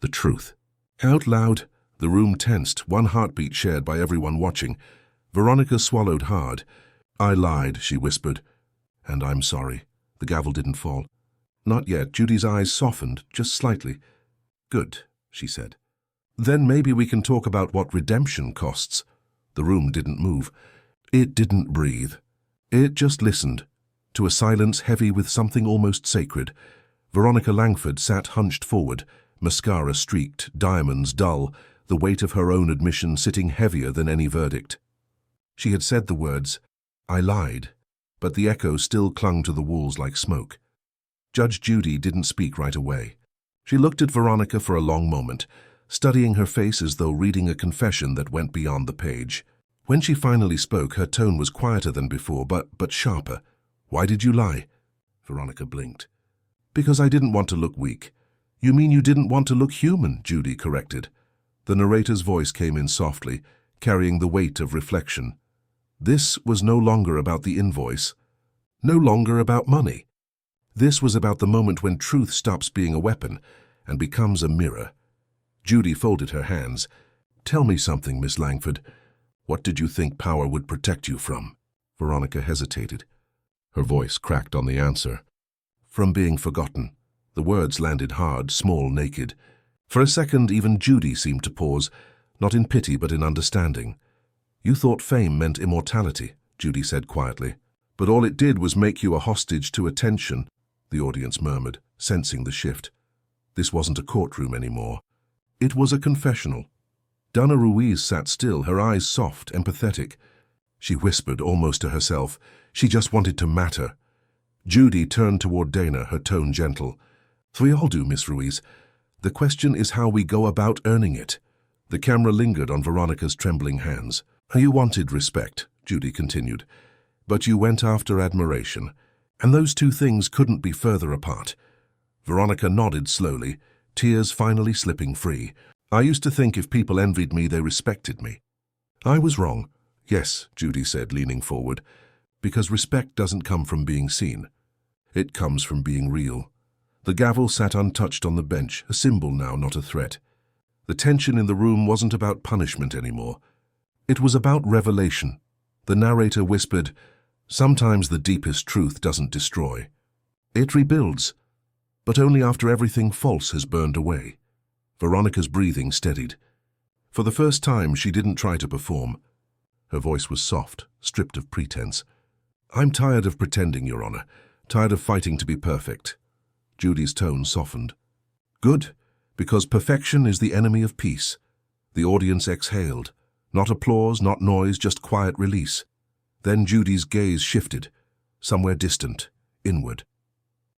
The truth." Out loud, the room tensed, one heartbeat shared by everyone watching. Veronica swallowed hard. "I lied," she whispered. "And I'm sorry." The gavel didn't fall. "Not yet." Judy's eyes softened, just slightly. "Good," she said. "Then maybe we can talk about what redemption costs." The room didn't move. It didn't breathe. It just listened, to a silence heavy with something almost sacred. Veronica Langford sat hunched forward, mascara streaked, diamonds dull, the weight of her own admission sitting heavier than any verdict. She had said the words, "I lied," but the echo still clung to the walls like smoke. Judge Judy didn't speak right away. She looked at Veronica for a long moment, studying her face as though reading a confession that went beyond the page. When she finally spoke, her tone was quieter than before, but sharper. "Why did you lie?" Veronica blinked. "Because I didn't want to look weak." "You mean you didn't want to look human," Judy corrected. The narrator's voice came in softly, carrying the weight of reflection. This was no longer about the invoice, no longer about money. This was about the moment when truth stops being a weapon and becomes a mirror. Judy folded her hands. "Tell me something, Miss Langford. What did you think power would protect you from?" Veronica hesitated. Her voice cracked on the answer. "From being forgotten." The words landed hard, small, naked. For a second, even Judy seemed to pause, not in pity but in understanding. "You thought fame meant immortality," Judy said quietly. "But all it did was make you a hostage to attention," the audience murmured, sensing the shift. This wasn't a courtroom anymore. It was a confessional. Donna Ruiz sat still, her eyes soft, empathetic. She whispered, almost to herself. She just wanted to matter. Judy turned toward Dana, her tone gentle. "We all do, Miss Ruiz. The question is how we go about earning it." The camera lingered on Veronica's trembling hands. "You wanted respect," Judy continued, "but you went after admiration, and those two things couldn't be further apart." Veronica nodded slowly, tears finally slipping free. "I used to think if people envied me, they respected me. I was wrong." "Yes," Judy said, leaning forward, "because respect doesn't come from being seen. It comes from being real." The gavel sat untouched on the bench, a symbol now, not a threat. The tension in the room wasn't about punishment anymore. It was about revelation. The narrator whispered, "Sometimes the deepest truth doesn't destroy. It rebuilds, but only after everything false has burned away." Veronica's breathing steadied. For the first time, she didn't try to perform. Her voice was soft, stripped of pretense. "I'm tired of pretending, Your Honor. Tired of fighting to be perfect." Judy's tone softened. "Good, because perfection is the enemy of peace." The audience exhaled. Not applause, not noise, just quiet release. Then Judy's gaze shifted, somewhere distant, inward.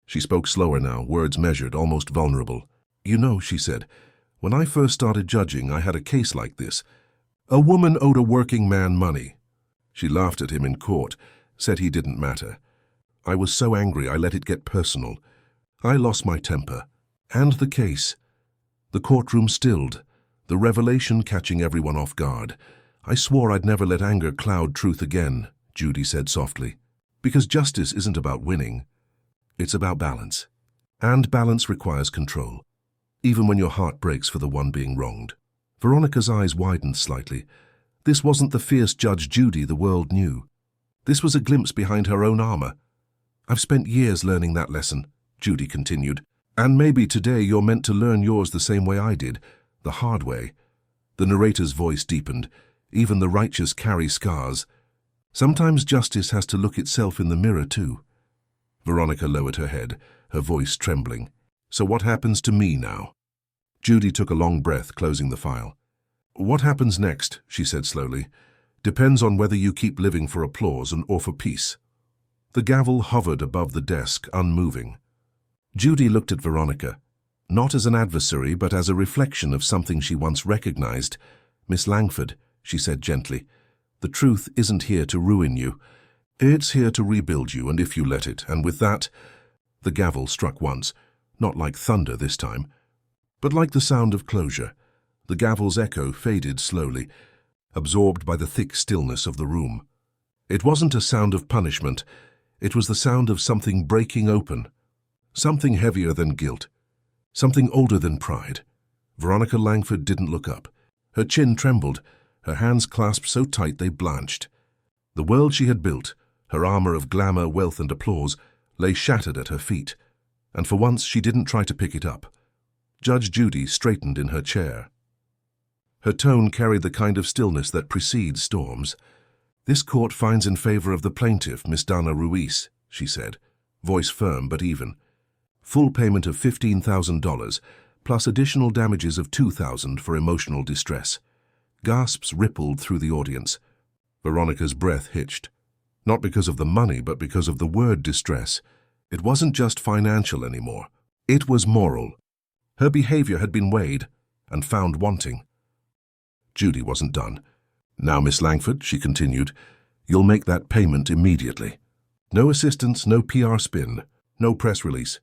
She spoke slower now, words measured, almost vulnerable. "You know," she said, When I first started judging, I had a case like this. A woman owed a working man money. She laughed at him in court, said he didn't matter. I was so angry I let it get personal. I lost my temper. And the case. The courtroom stilled, the revelation catching everyone off guard. I swore I'd never let anger cloud truth again, Judy said softly. Because justice isn't about winning. It's about balance. And balance requires control, even when your heart breaks for the one being wronged. Veronica's eyes widened slightly. This wasn't the fierce Judge Judy the world knew. This was a glimpse behind her own armor. I've spent years learning that lesson, Judy continued. And maybe today you're meant to learn yours the same way I did, the hard way. The narrator's voice deepened. Even the righteous carry scars. Sometimes justice has to look itself in the mirror too. Veronica lowered her head, her voice trembling. So what happens to me now? Judy took a long breath, closing the file. What happens next, she said slowly, depends on whether you keep living for applause or for peace. The gavel hovered above the desk, unmoving. Judy looked at Veronica, not as an adversary but as a reflection of something she once recognized. Miss Langford, she said gently, the truth isn't here to ruin you. It's here to rebuild you, and if you let it, and with that, the gavel struck once, not like thunder this time, but like the sound of closure. The gavel's echo faded slowly, absorbed by the thick stillness of the room. It wasn't a sound of punishment, it was the sound of something breaking open. Something heavier than guilt. Something older than pride. Veronica Langford didn't look up. Her chin trembled, her hands clasped so tight they blanched. The world she had built, her armor of glamour, wealth and applause, lay shattered at her feet, and for once she didn't try to pick it up. Judge Judy straightened in her chair. Her tone carried the kind of stillness that precedes storms. This court finds in favor of the plaintiff, Miss Dana Ruiz, she said, voice firm but even. Full payment of $15,000, plus additional damages of $2,000 for emotional distress. Gasps rippled through the audience. Veronica's breath hitched. Not because of the money, but because of the word distress. It wasn't just financial anymore. It was moral. Her behavior had been weighed and found wanting. Judy wasn't done. Now, Miss Langford, she continued, you'll make that payment immediately. No assistance, no PR spin, no press release.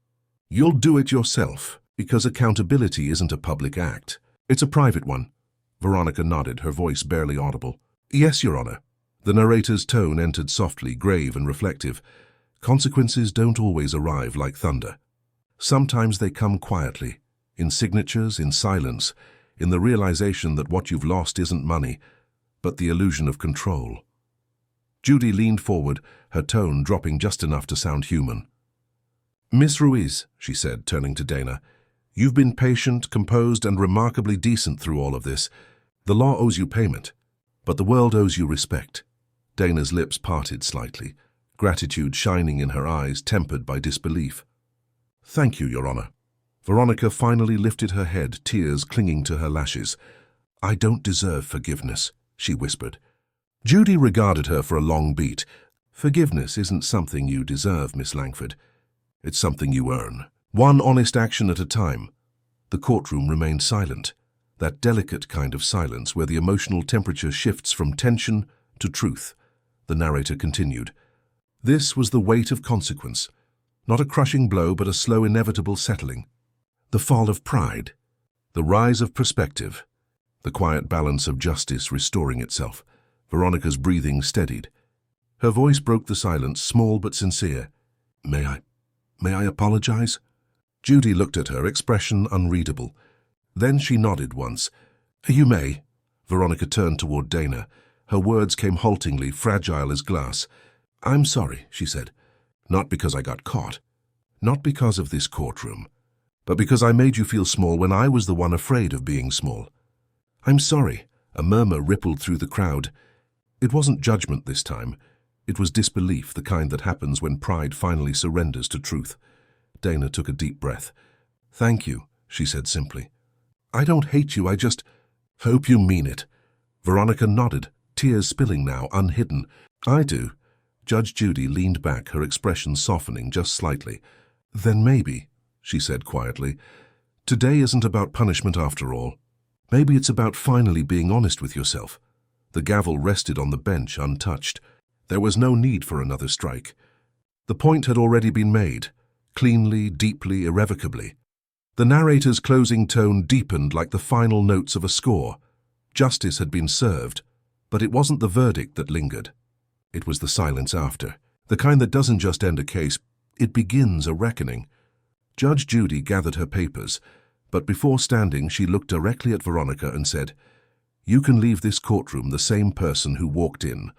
You'll do it yourself, because accountability isn't a public act. It's a private one. Veronica nodded, her voice barely audible. Yes, Your Honor. The narrator's tone entered softly, grave and reflective. Consequences don't always arrive like thunder. Sometimes they come quietly, in signatures, in silence, in the realization that what you've lost isn't money, but the illusion of control. Judy leaned forward, her tone dropping just enough to sound human. Miss Ruiz, she said, turning to Dana, you've been patient, composed, and remarkably decent through all of this. The law owes you payment, but the world owes you respect. Dana's lips parted slightly, gratitude shining in her eyes, tempered by disbelief. Thank you, Your Honor. Veronica finally lifted her head, tears clinging to her lashes. I don't deserve forgiveness, she whispered. Judy regarded her for a long beat. Forgiveness isn't something you deserve, Miss Langford. It's something you earn. One honest action at a time. The courtroom remained silent, that delicate kind of silence where the emotional temperature shifts from tension to truth. The narrator continued. This was the weight of consequence. Not a crushing blow, but a slow, inevitable settling. The fall of pride. The rise of perspective. The quiet balance of justice restoring itself. Veronica's breathing steadied. Her voice broke the silence, small but sincere. May I apologize? Judy looked at her, expression unreadable. Then she nodded once. You may. Veronica turned toward Dana. Her words came haltingly, fragile as glass. I'm sorry, she said. Not because I got caught. Not because of this courtroom. But because I made you feel small when I was the one afraid of being small. I'm sorry. A murmur rippled through the crowd. It wasn't judgment this time. It was disbelief, the kind that happens when pride finally surrenders to truth. Dana took a deep breath. Thank you, she said simply. I don't hate you, I just hope you mean it. Veronica nodded, tears spilling now, unhidden. I do. Judge Judy leaned back, her expression softening just slightly. Then maybe, she said quietly, Today isn't about punishment after all. Maybe it's about finally being honest with yourself. The gavel rested on the bench untouched. There was no need for another strike. The point had already been made, cleanly, deeply, irrevocably. The narrator's closing tone deepened like the final notes of a score. Justice had been served, but it wasn't the verdict that lingered. It was the silence after, the kind that doesn't just end a case, it begins a reckoning. Judge Judy gathered her papers, but before standing she looked directly at Veronica and said, "You can leave this courtroom the same person who walked in,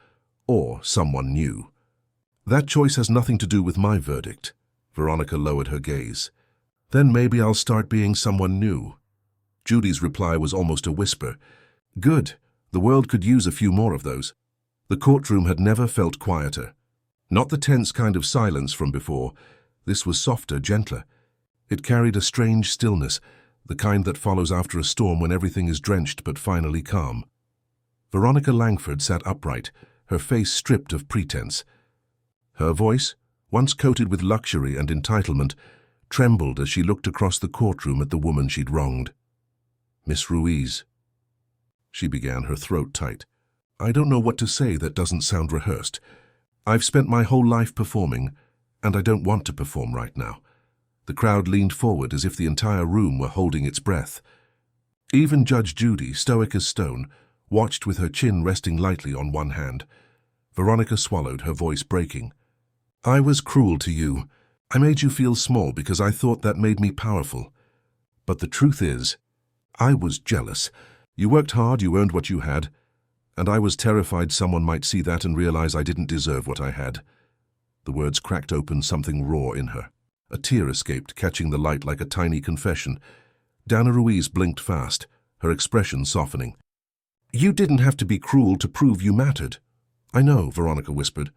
or someone new. That choice has nothing to do with my verdict." Veronica lowered her gaze. "Then maybe I'll start being someone new." Judy's reply was almost a whisper. "Good. The world could use a few more of those." The courtroom had never felt quieter. Not the tense kind of silence from before. This was softer, gentler. It carried a strange stillness, the kind that follows after a storm when everything is drenched but finally calm. Veronica Langford sat upright, her face stripped of pretense. Her voice, once coated with luxury and entitlement, trembled as she looked across the courtroom at the woman she'd wronged. "Miss Ruiz," she began, her throat tight. "I don't know what to say that doesn't sound rehearsed. I've spent my whole life performing, and I don't want to perform right now." The crowd leaned forward as if the entire room were holding its breath. Even Judge Judy, stoic as stone, watched with her chin resting lightly on one hand. Veronica swallowed, her voice breaking. "I was cruel to you. I made you feel small because I thought that made me powerful. But the truth is, I was jealous. You worked hard, you earned what you had, and I was terrified someone might see that and realize I didn't deserve what I had." The words cracked open something raw in her. A tear escaped, catching the light like a tiny confession. Dana Ruiz blinked fast, her expression softening. "You didn't have to be cruel to prove you mattered." "I know," Veronica whispered.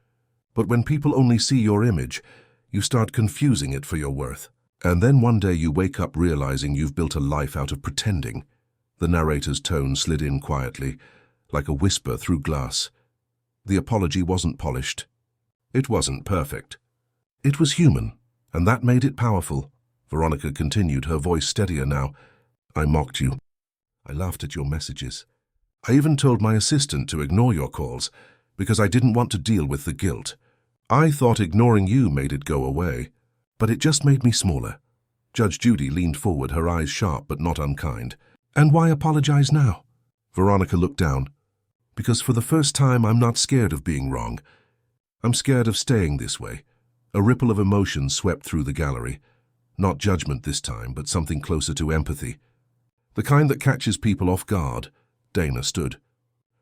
"But when people only see your image, you start confusing it for your worth. And then one day you wake up realizing you've built a life out of pretending." The narrator's tone slid in quietly, like a whisper through glass. The apology wasn't polished. It wasn't perfect. It was human, and that made it powerful. Veronica continued, her voice steadier now. "I mocked you. I laughed at your messages. I even told my assistant to ignore your calls, because I didn't want to deal with the guilt. I thought ignoring you made it go away, but it just made me smaller." Judge Judy leaned forward, her eyes sharp but not unkind. "And why apologize now?" Veronica looked down. "Because for the first time I'm not scared of being wrong. I'm scared of staying this way." A ripple of emotion swept through the gallery. Not judgment this time, but something closer to empathy. The kind that catches people off guard. Dana stood.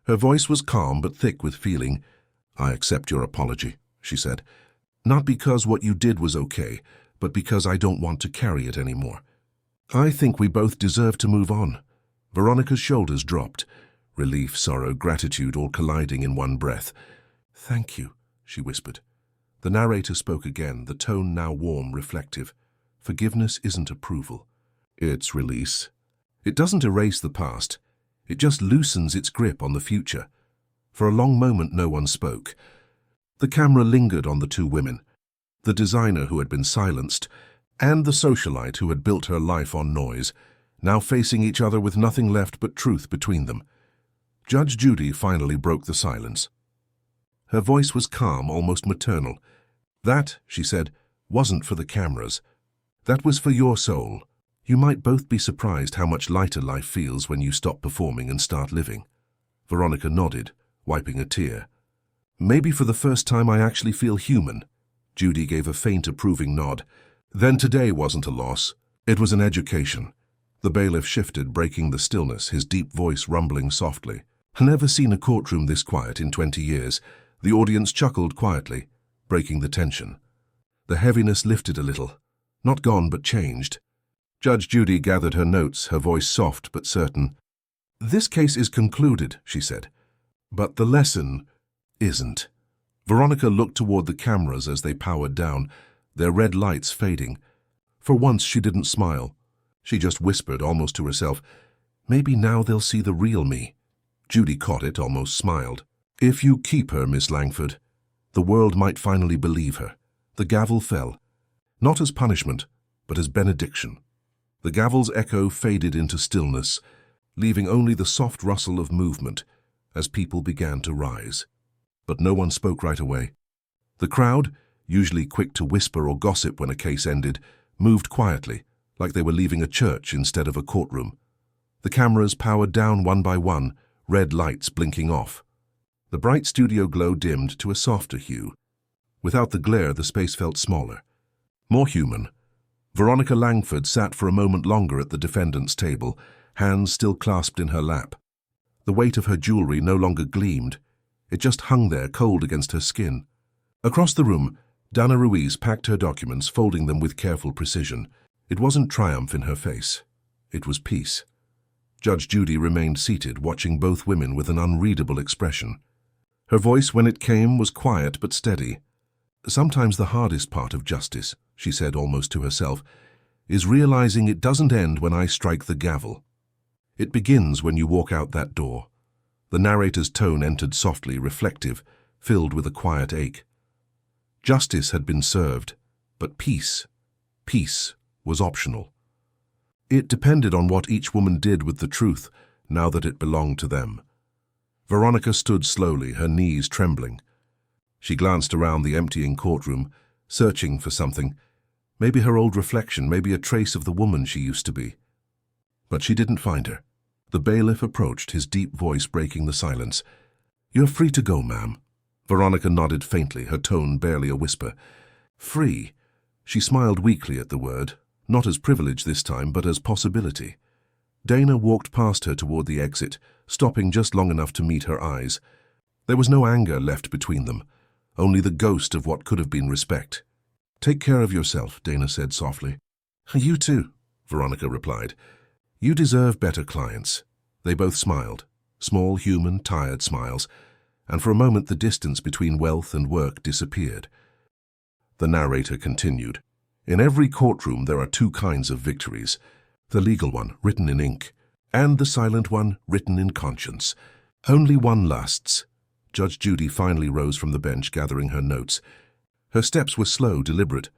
Her voice was calm but thick with feeling. "I accept your apology," she said. "Not because what you did was okay, but because I don't want to carry it anymore. I think we both deserve to move on." Veronica's shoulders dropped. Relief, sorrow, gratitude all colliding in one breath. "Thank you," she whispered. The narrator spoke again, the tone now warm, reflective. "Forgiveness isn't approval. It's release. It doesn't erase the past. It just loosens its grip on the future." For a long moment no one spoke. The camera lingered on the two women, the designer who had been silenced, and the socialite who had built her life on noise, now facing each other with nothing left but truth between them. Judge Judy finally broke the silence. Her voice was calm, almost maternal. "That," she said, "wasn't for the cameras. That was for your soul. You might both be surprised how much lighter life feels when you stop performing and start living." Veronica nodded, wiping a tear. "Maybe for the first time I actually feel human." Judy gave a faint approving nod. "Then today wasn't a loss. It was an education." The bailiff shifted, breaking the stillness, his deep voice rumbling softly. "Never seen a courtroom this quiet in 20 years. The audience chuckled quietly, breaking the tension. The heaviness lifted a little. Not gone, but changed. Judge Judy gathered her notes, her voice soft but certain. "This case is concluded," she said. "But the lesson isn't." Veronica looked toward the cameras as they powered down, their red lights fading. For once she didn't smile. She just whispered, almost to herself, "Maybe now they'll see the real me." Judy caught it, almost smiled. "If you keep her, Miss Langford, the world might finally believe her." The gavel fell, not as punishment, but as benediction. The gavel's echo faded into stillness, leaving only the soft rustle of movement as people began to rise. But no one spoke right away. The crowd, usually quick to whisper or gossip when a case ended, moved quietly, like they were leaving a church instead of a courtroom. The cameras powered down one by one, red lights blinking off. The bright studio glow dimmed to a softer hue. Without the glare, the space felt smaller, more human. Veronica Langford sat for a moment longer at the defendant's table, hands still clasped in her lap. The weight of her jewelry no longer gleamed. It just hung there, cold against her skin. Across the room, Dana Ruiz packed her documents, folding them with careful precision. It wasn't triumph in her face. It was peace. Judge Judy remained seated, watching both women with an unreadable expression. Her voice, when it came, was quiet but steady. "Sometimes the hardest part of justice," she said almost to herself, "is realizing it doesn't end when I strike the gavel. It begins when you walk out that door." The narrator's tone entered softly, reflective, filled with a quiet ache. Justice had been served, but peace was optional. It depended on what each woman did with the truth, now that it belonged to them. Veronica stood slowly, her knees trembling. She glanced around the emptying courtroom, searching for something. Maybe her old reflection, maybe a trace of the woman she used to be. But she didn't find her. The bailiff approached, his deep voice breaking the silence. "You're free to go, ma'am." Veronica nodded faintly, her tone barely a whisper. Free. She smiled weakly at the word, not as privilege this time, but as possibility. Dana walked past her toward the exit, stopping just long enough to meet her eyes. There was no anger left between them, only the ghost of what could have been respect. "Take care of yourself," Dana said softly. "You too," Veronica replied. "You deserve better clients." They both smiled, small, human, tired smiles, and for a moment the distance between wealth and work disappeared. The narrator continued. "In every courtroom there are two kinds of victories. The legal one, written in ink, and the silent one, written in conscience. Only one lasts." Judge Judy finally rose from the bench, gathering her notes. Her steps were slow, deliberate.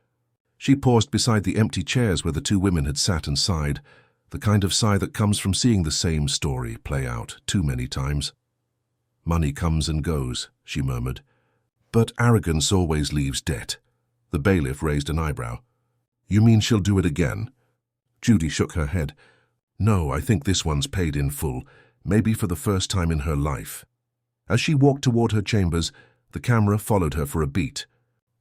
She paused beside the empty chairs where the two women had sat and sighed, the kind of sigh that comes from seeing the same story play out too many times. "Money comes and goes," she murmured. "But arrogance always leaves debt." The bailiff raised an eyebrow. "You mean she'll do it again?" Judy shook her head. "No, I think this one's paid in full, maybe for the first time in her life." As she walked toward her chambers, the camera followed her for a beat.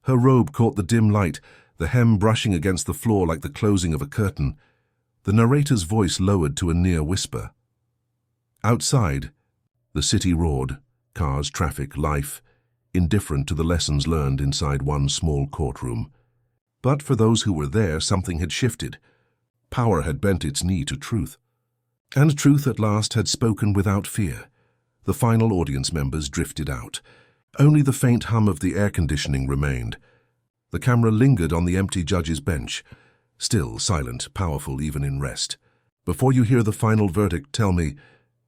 Her robe caught the dim light, the hem brushing against the floor like the closing of a curtain. The narrator's voice lowered to a near whisper. Outside, the city roared, cars, traffic, life, indifferent to the lessons learned inside one small courtroom. But for those who were there, something had shifted. Power had bent its knee to truth. And truth at last had spoken without fear. The final audience members drifted out. Only the faint hum of the air conditioning remained. The camera lingered on the empty judge's bench, still, silent, powerful even in rest. "Before you hear the final verdict, tell me,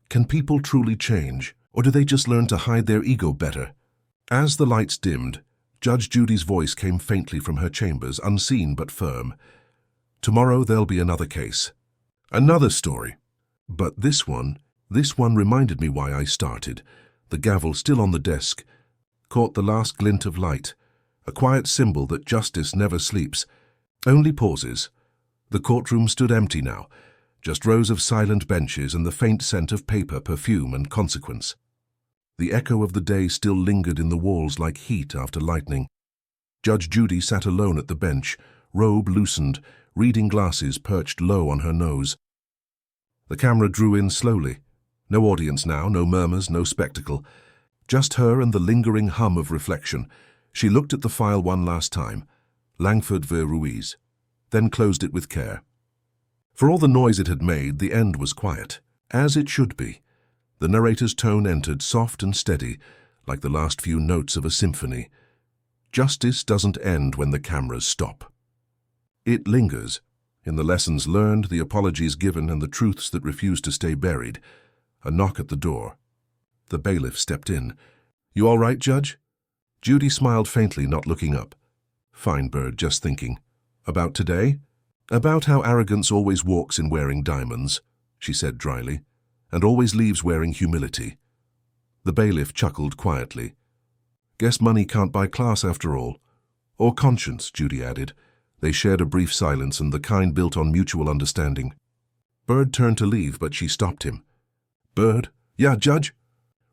can people truly change, or do they just learn to hide their ego better?" As the lights dimmed, Judge Judy's voice came faintly from her chambers, unseen but firm. "Tomorrow there'll be another case. Another story. But this one reminded me why I started." The gavel, still on the desk, caught the last glint of light, a quiet symbol that justice never sleeps, only pauses. The courtroom stood empty now, just rows of silent benches and the faint scent of paper, perfume, and consequence. The echo of the day still lingered in the walls like heat after lightning. Judge Judy sat alone at the bench, robe loosened, reading glasses perched low on her nose. The camera drew in slowly. No audience now, no murmurs, no spectacle. Just her and the lingering hum of reflection. She looked at the file one last time, Langford v. Ruiz, then closed it with care. For all the noise it had made, the end was quiet, as it should be. The narrator's tone entered, soft and steady, like the last few notes of a symphony. Justice doesn't end when the cameras stop. It lingers, in the lessons learned, the apologies given, and the truths that refuse to stay buried. A knock at the door. The bailiff stepped in. "You all right, Judge?" Judy smiled faintly, not looking up. "Fine, Bird, just thinking." "About today?" About how arrogance always walks in wearing diamonds, she said dryly, and always leaves wearing humility. The bailiff chuckled quietly. Guess money can't buy class after all. Or conscience, Judy added. They shared a brief silence, and the kind built on mutual understanding. Bird turned to leave, but she stopped him. Bird? Yeah, Judge?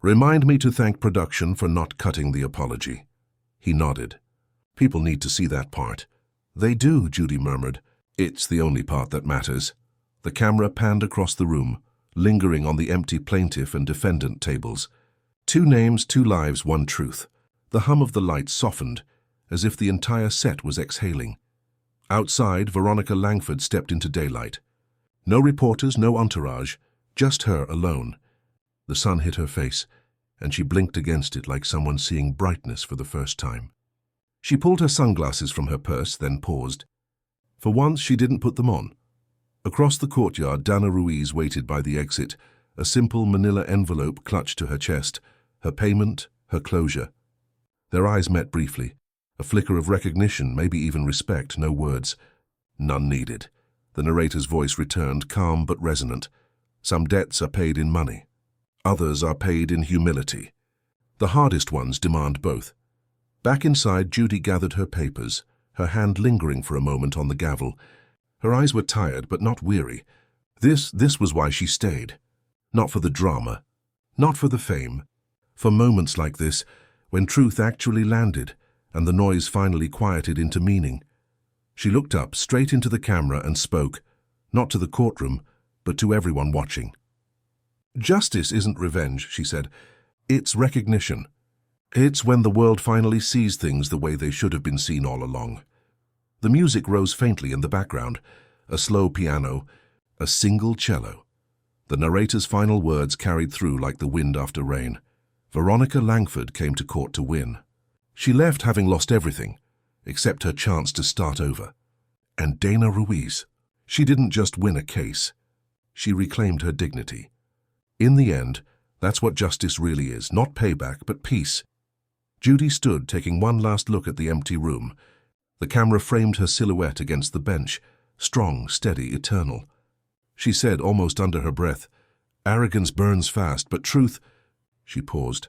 Remind me to thank production for not cutting the apology. He nodded. People need to see that part. They do, Judy murmured. It's the only part that matters. The camera panned across the room, lingering on the empty plaintiff and defendant tables. 2 names, 2 lives, 1 truth. The hum of the lights softened, as if the entire set was exhaling. Outside, Veronica Langford stepped into daylight. No reporters, no entourage, just her alone. The sun hit her face, and she blinked against it like someone seeing brightness for the first time. She pulled her sunglasses from her purse, then paused. For once, she didn't put them on. Across the courtyard, Dana Ruiz waited by the exit, a simple manila envelope clutched to her chest, her payment, her closure. Their eyes met briefly, a flicker of recognition, maybe even respect, no words. None needed. The narrator's voice returned, calm but resonant. Some debts are paid in money. Others are paid in humility. The hardest ones demand both. Back inside, Judy gathered her papers, her hand lingering for a moment on the gavel. Her eyes were tired but not weary. This was why she stayed. Not for the drama, not for the fame. For moments like this, when truth actually landed and the noise finally quieted into meaning. She looked up, straight into the camera, and spoke, not to the courtroom, but to everyone watching. Justice isn't revenge, she said. It's recognition. It's when the world finally sees things the way they should have been seen all along. The music rose faintly in the background, a slow piano, a single cello. The narrator's final words carried through like the wind after rain. Veronica Langford came to court to win. She left having lost everything, except her chance to start over. And Dana Ruiz, she didn't just win a case. She reclaimed her dignity. In the end, that's what justice really is, not payback, but peace. Judy stood, taking one last look at the empty room. The camera framed her silhouette against the bench, strong, steady, eternal. She said, almost under her breath, "Arrogance burns fast, but truth—" She paused,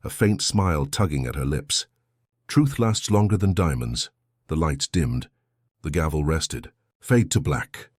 a faint smile tugging at her lips. Truth lasts longer than diamonds. The lights dimmed. The gavel rested. Fade to black.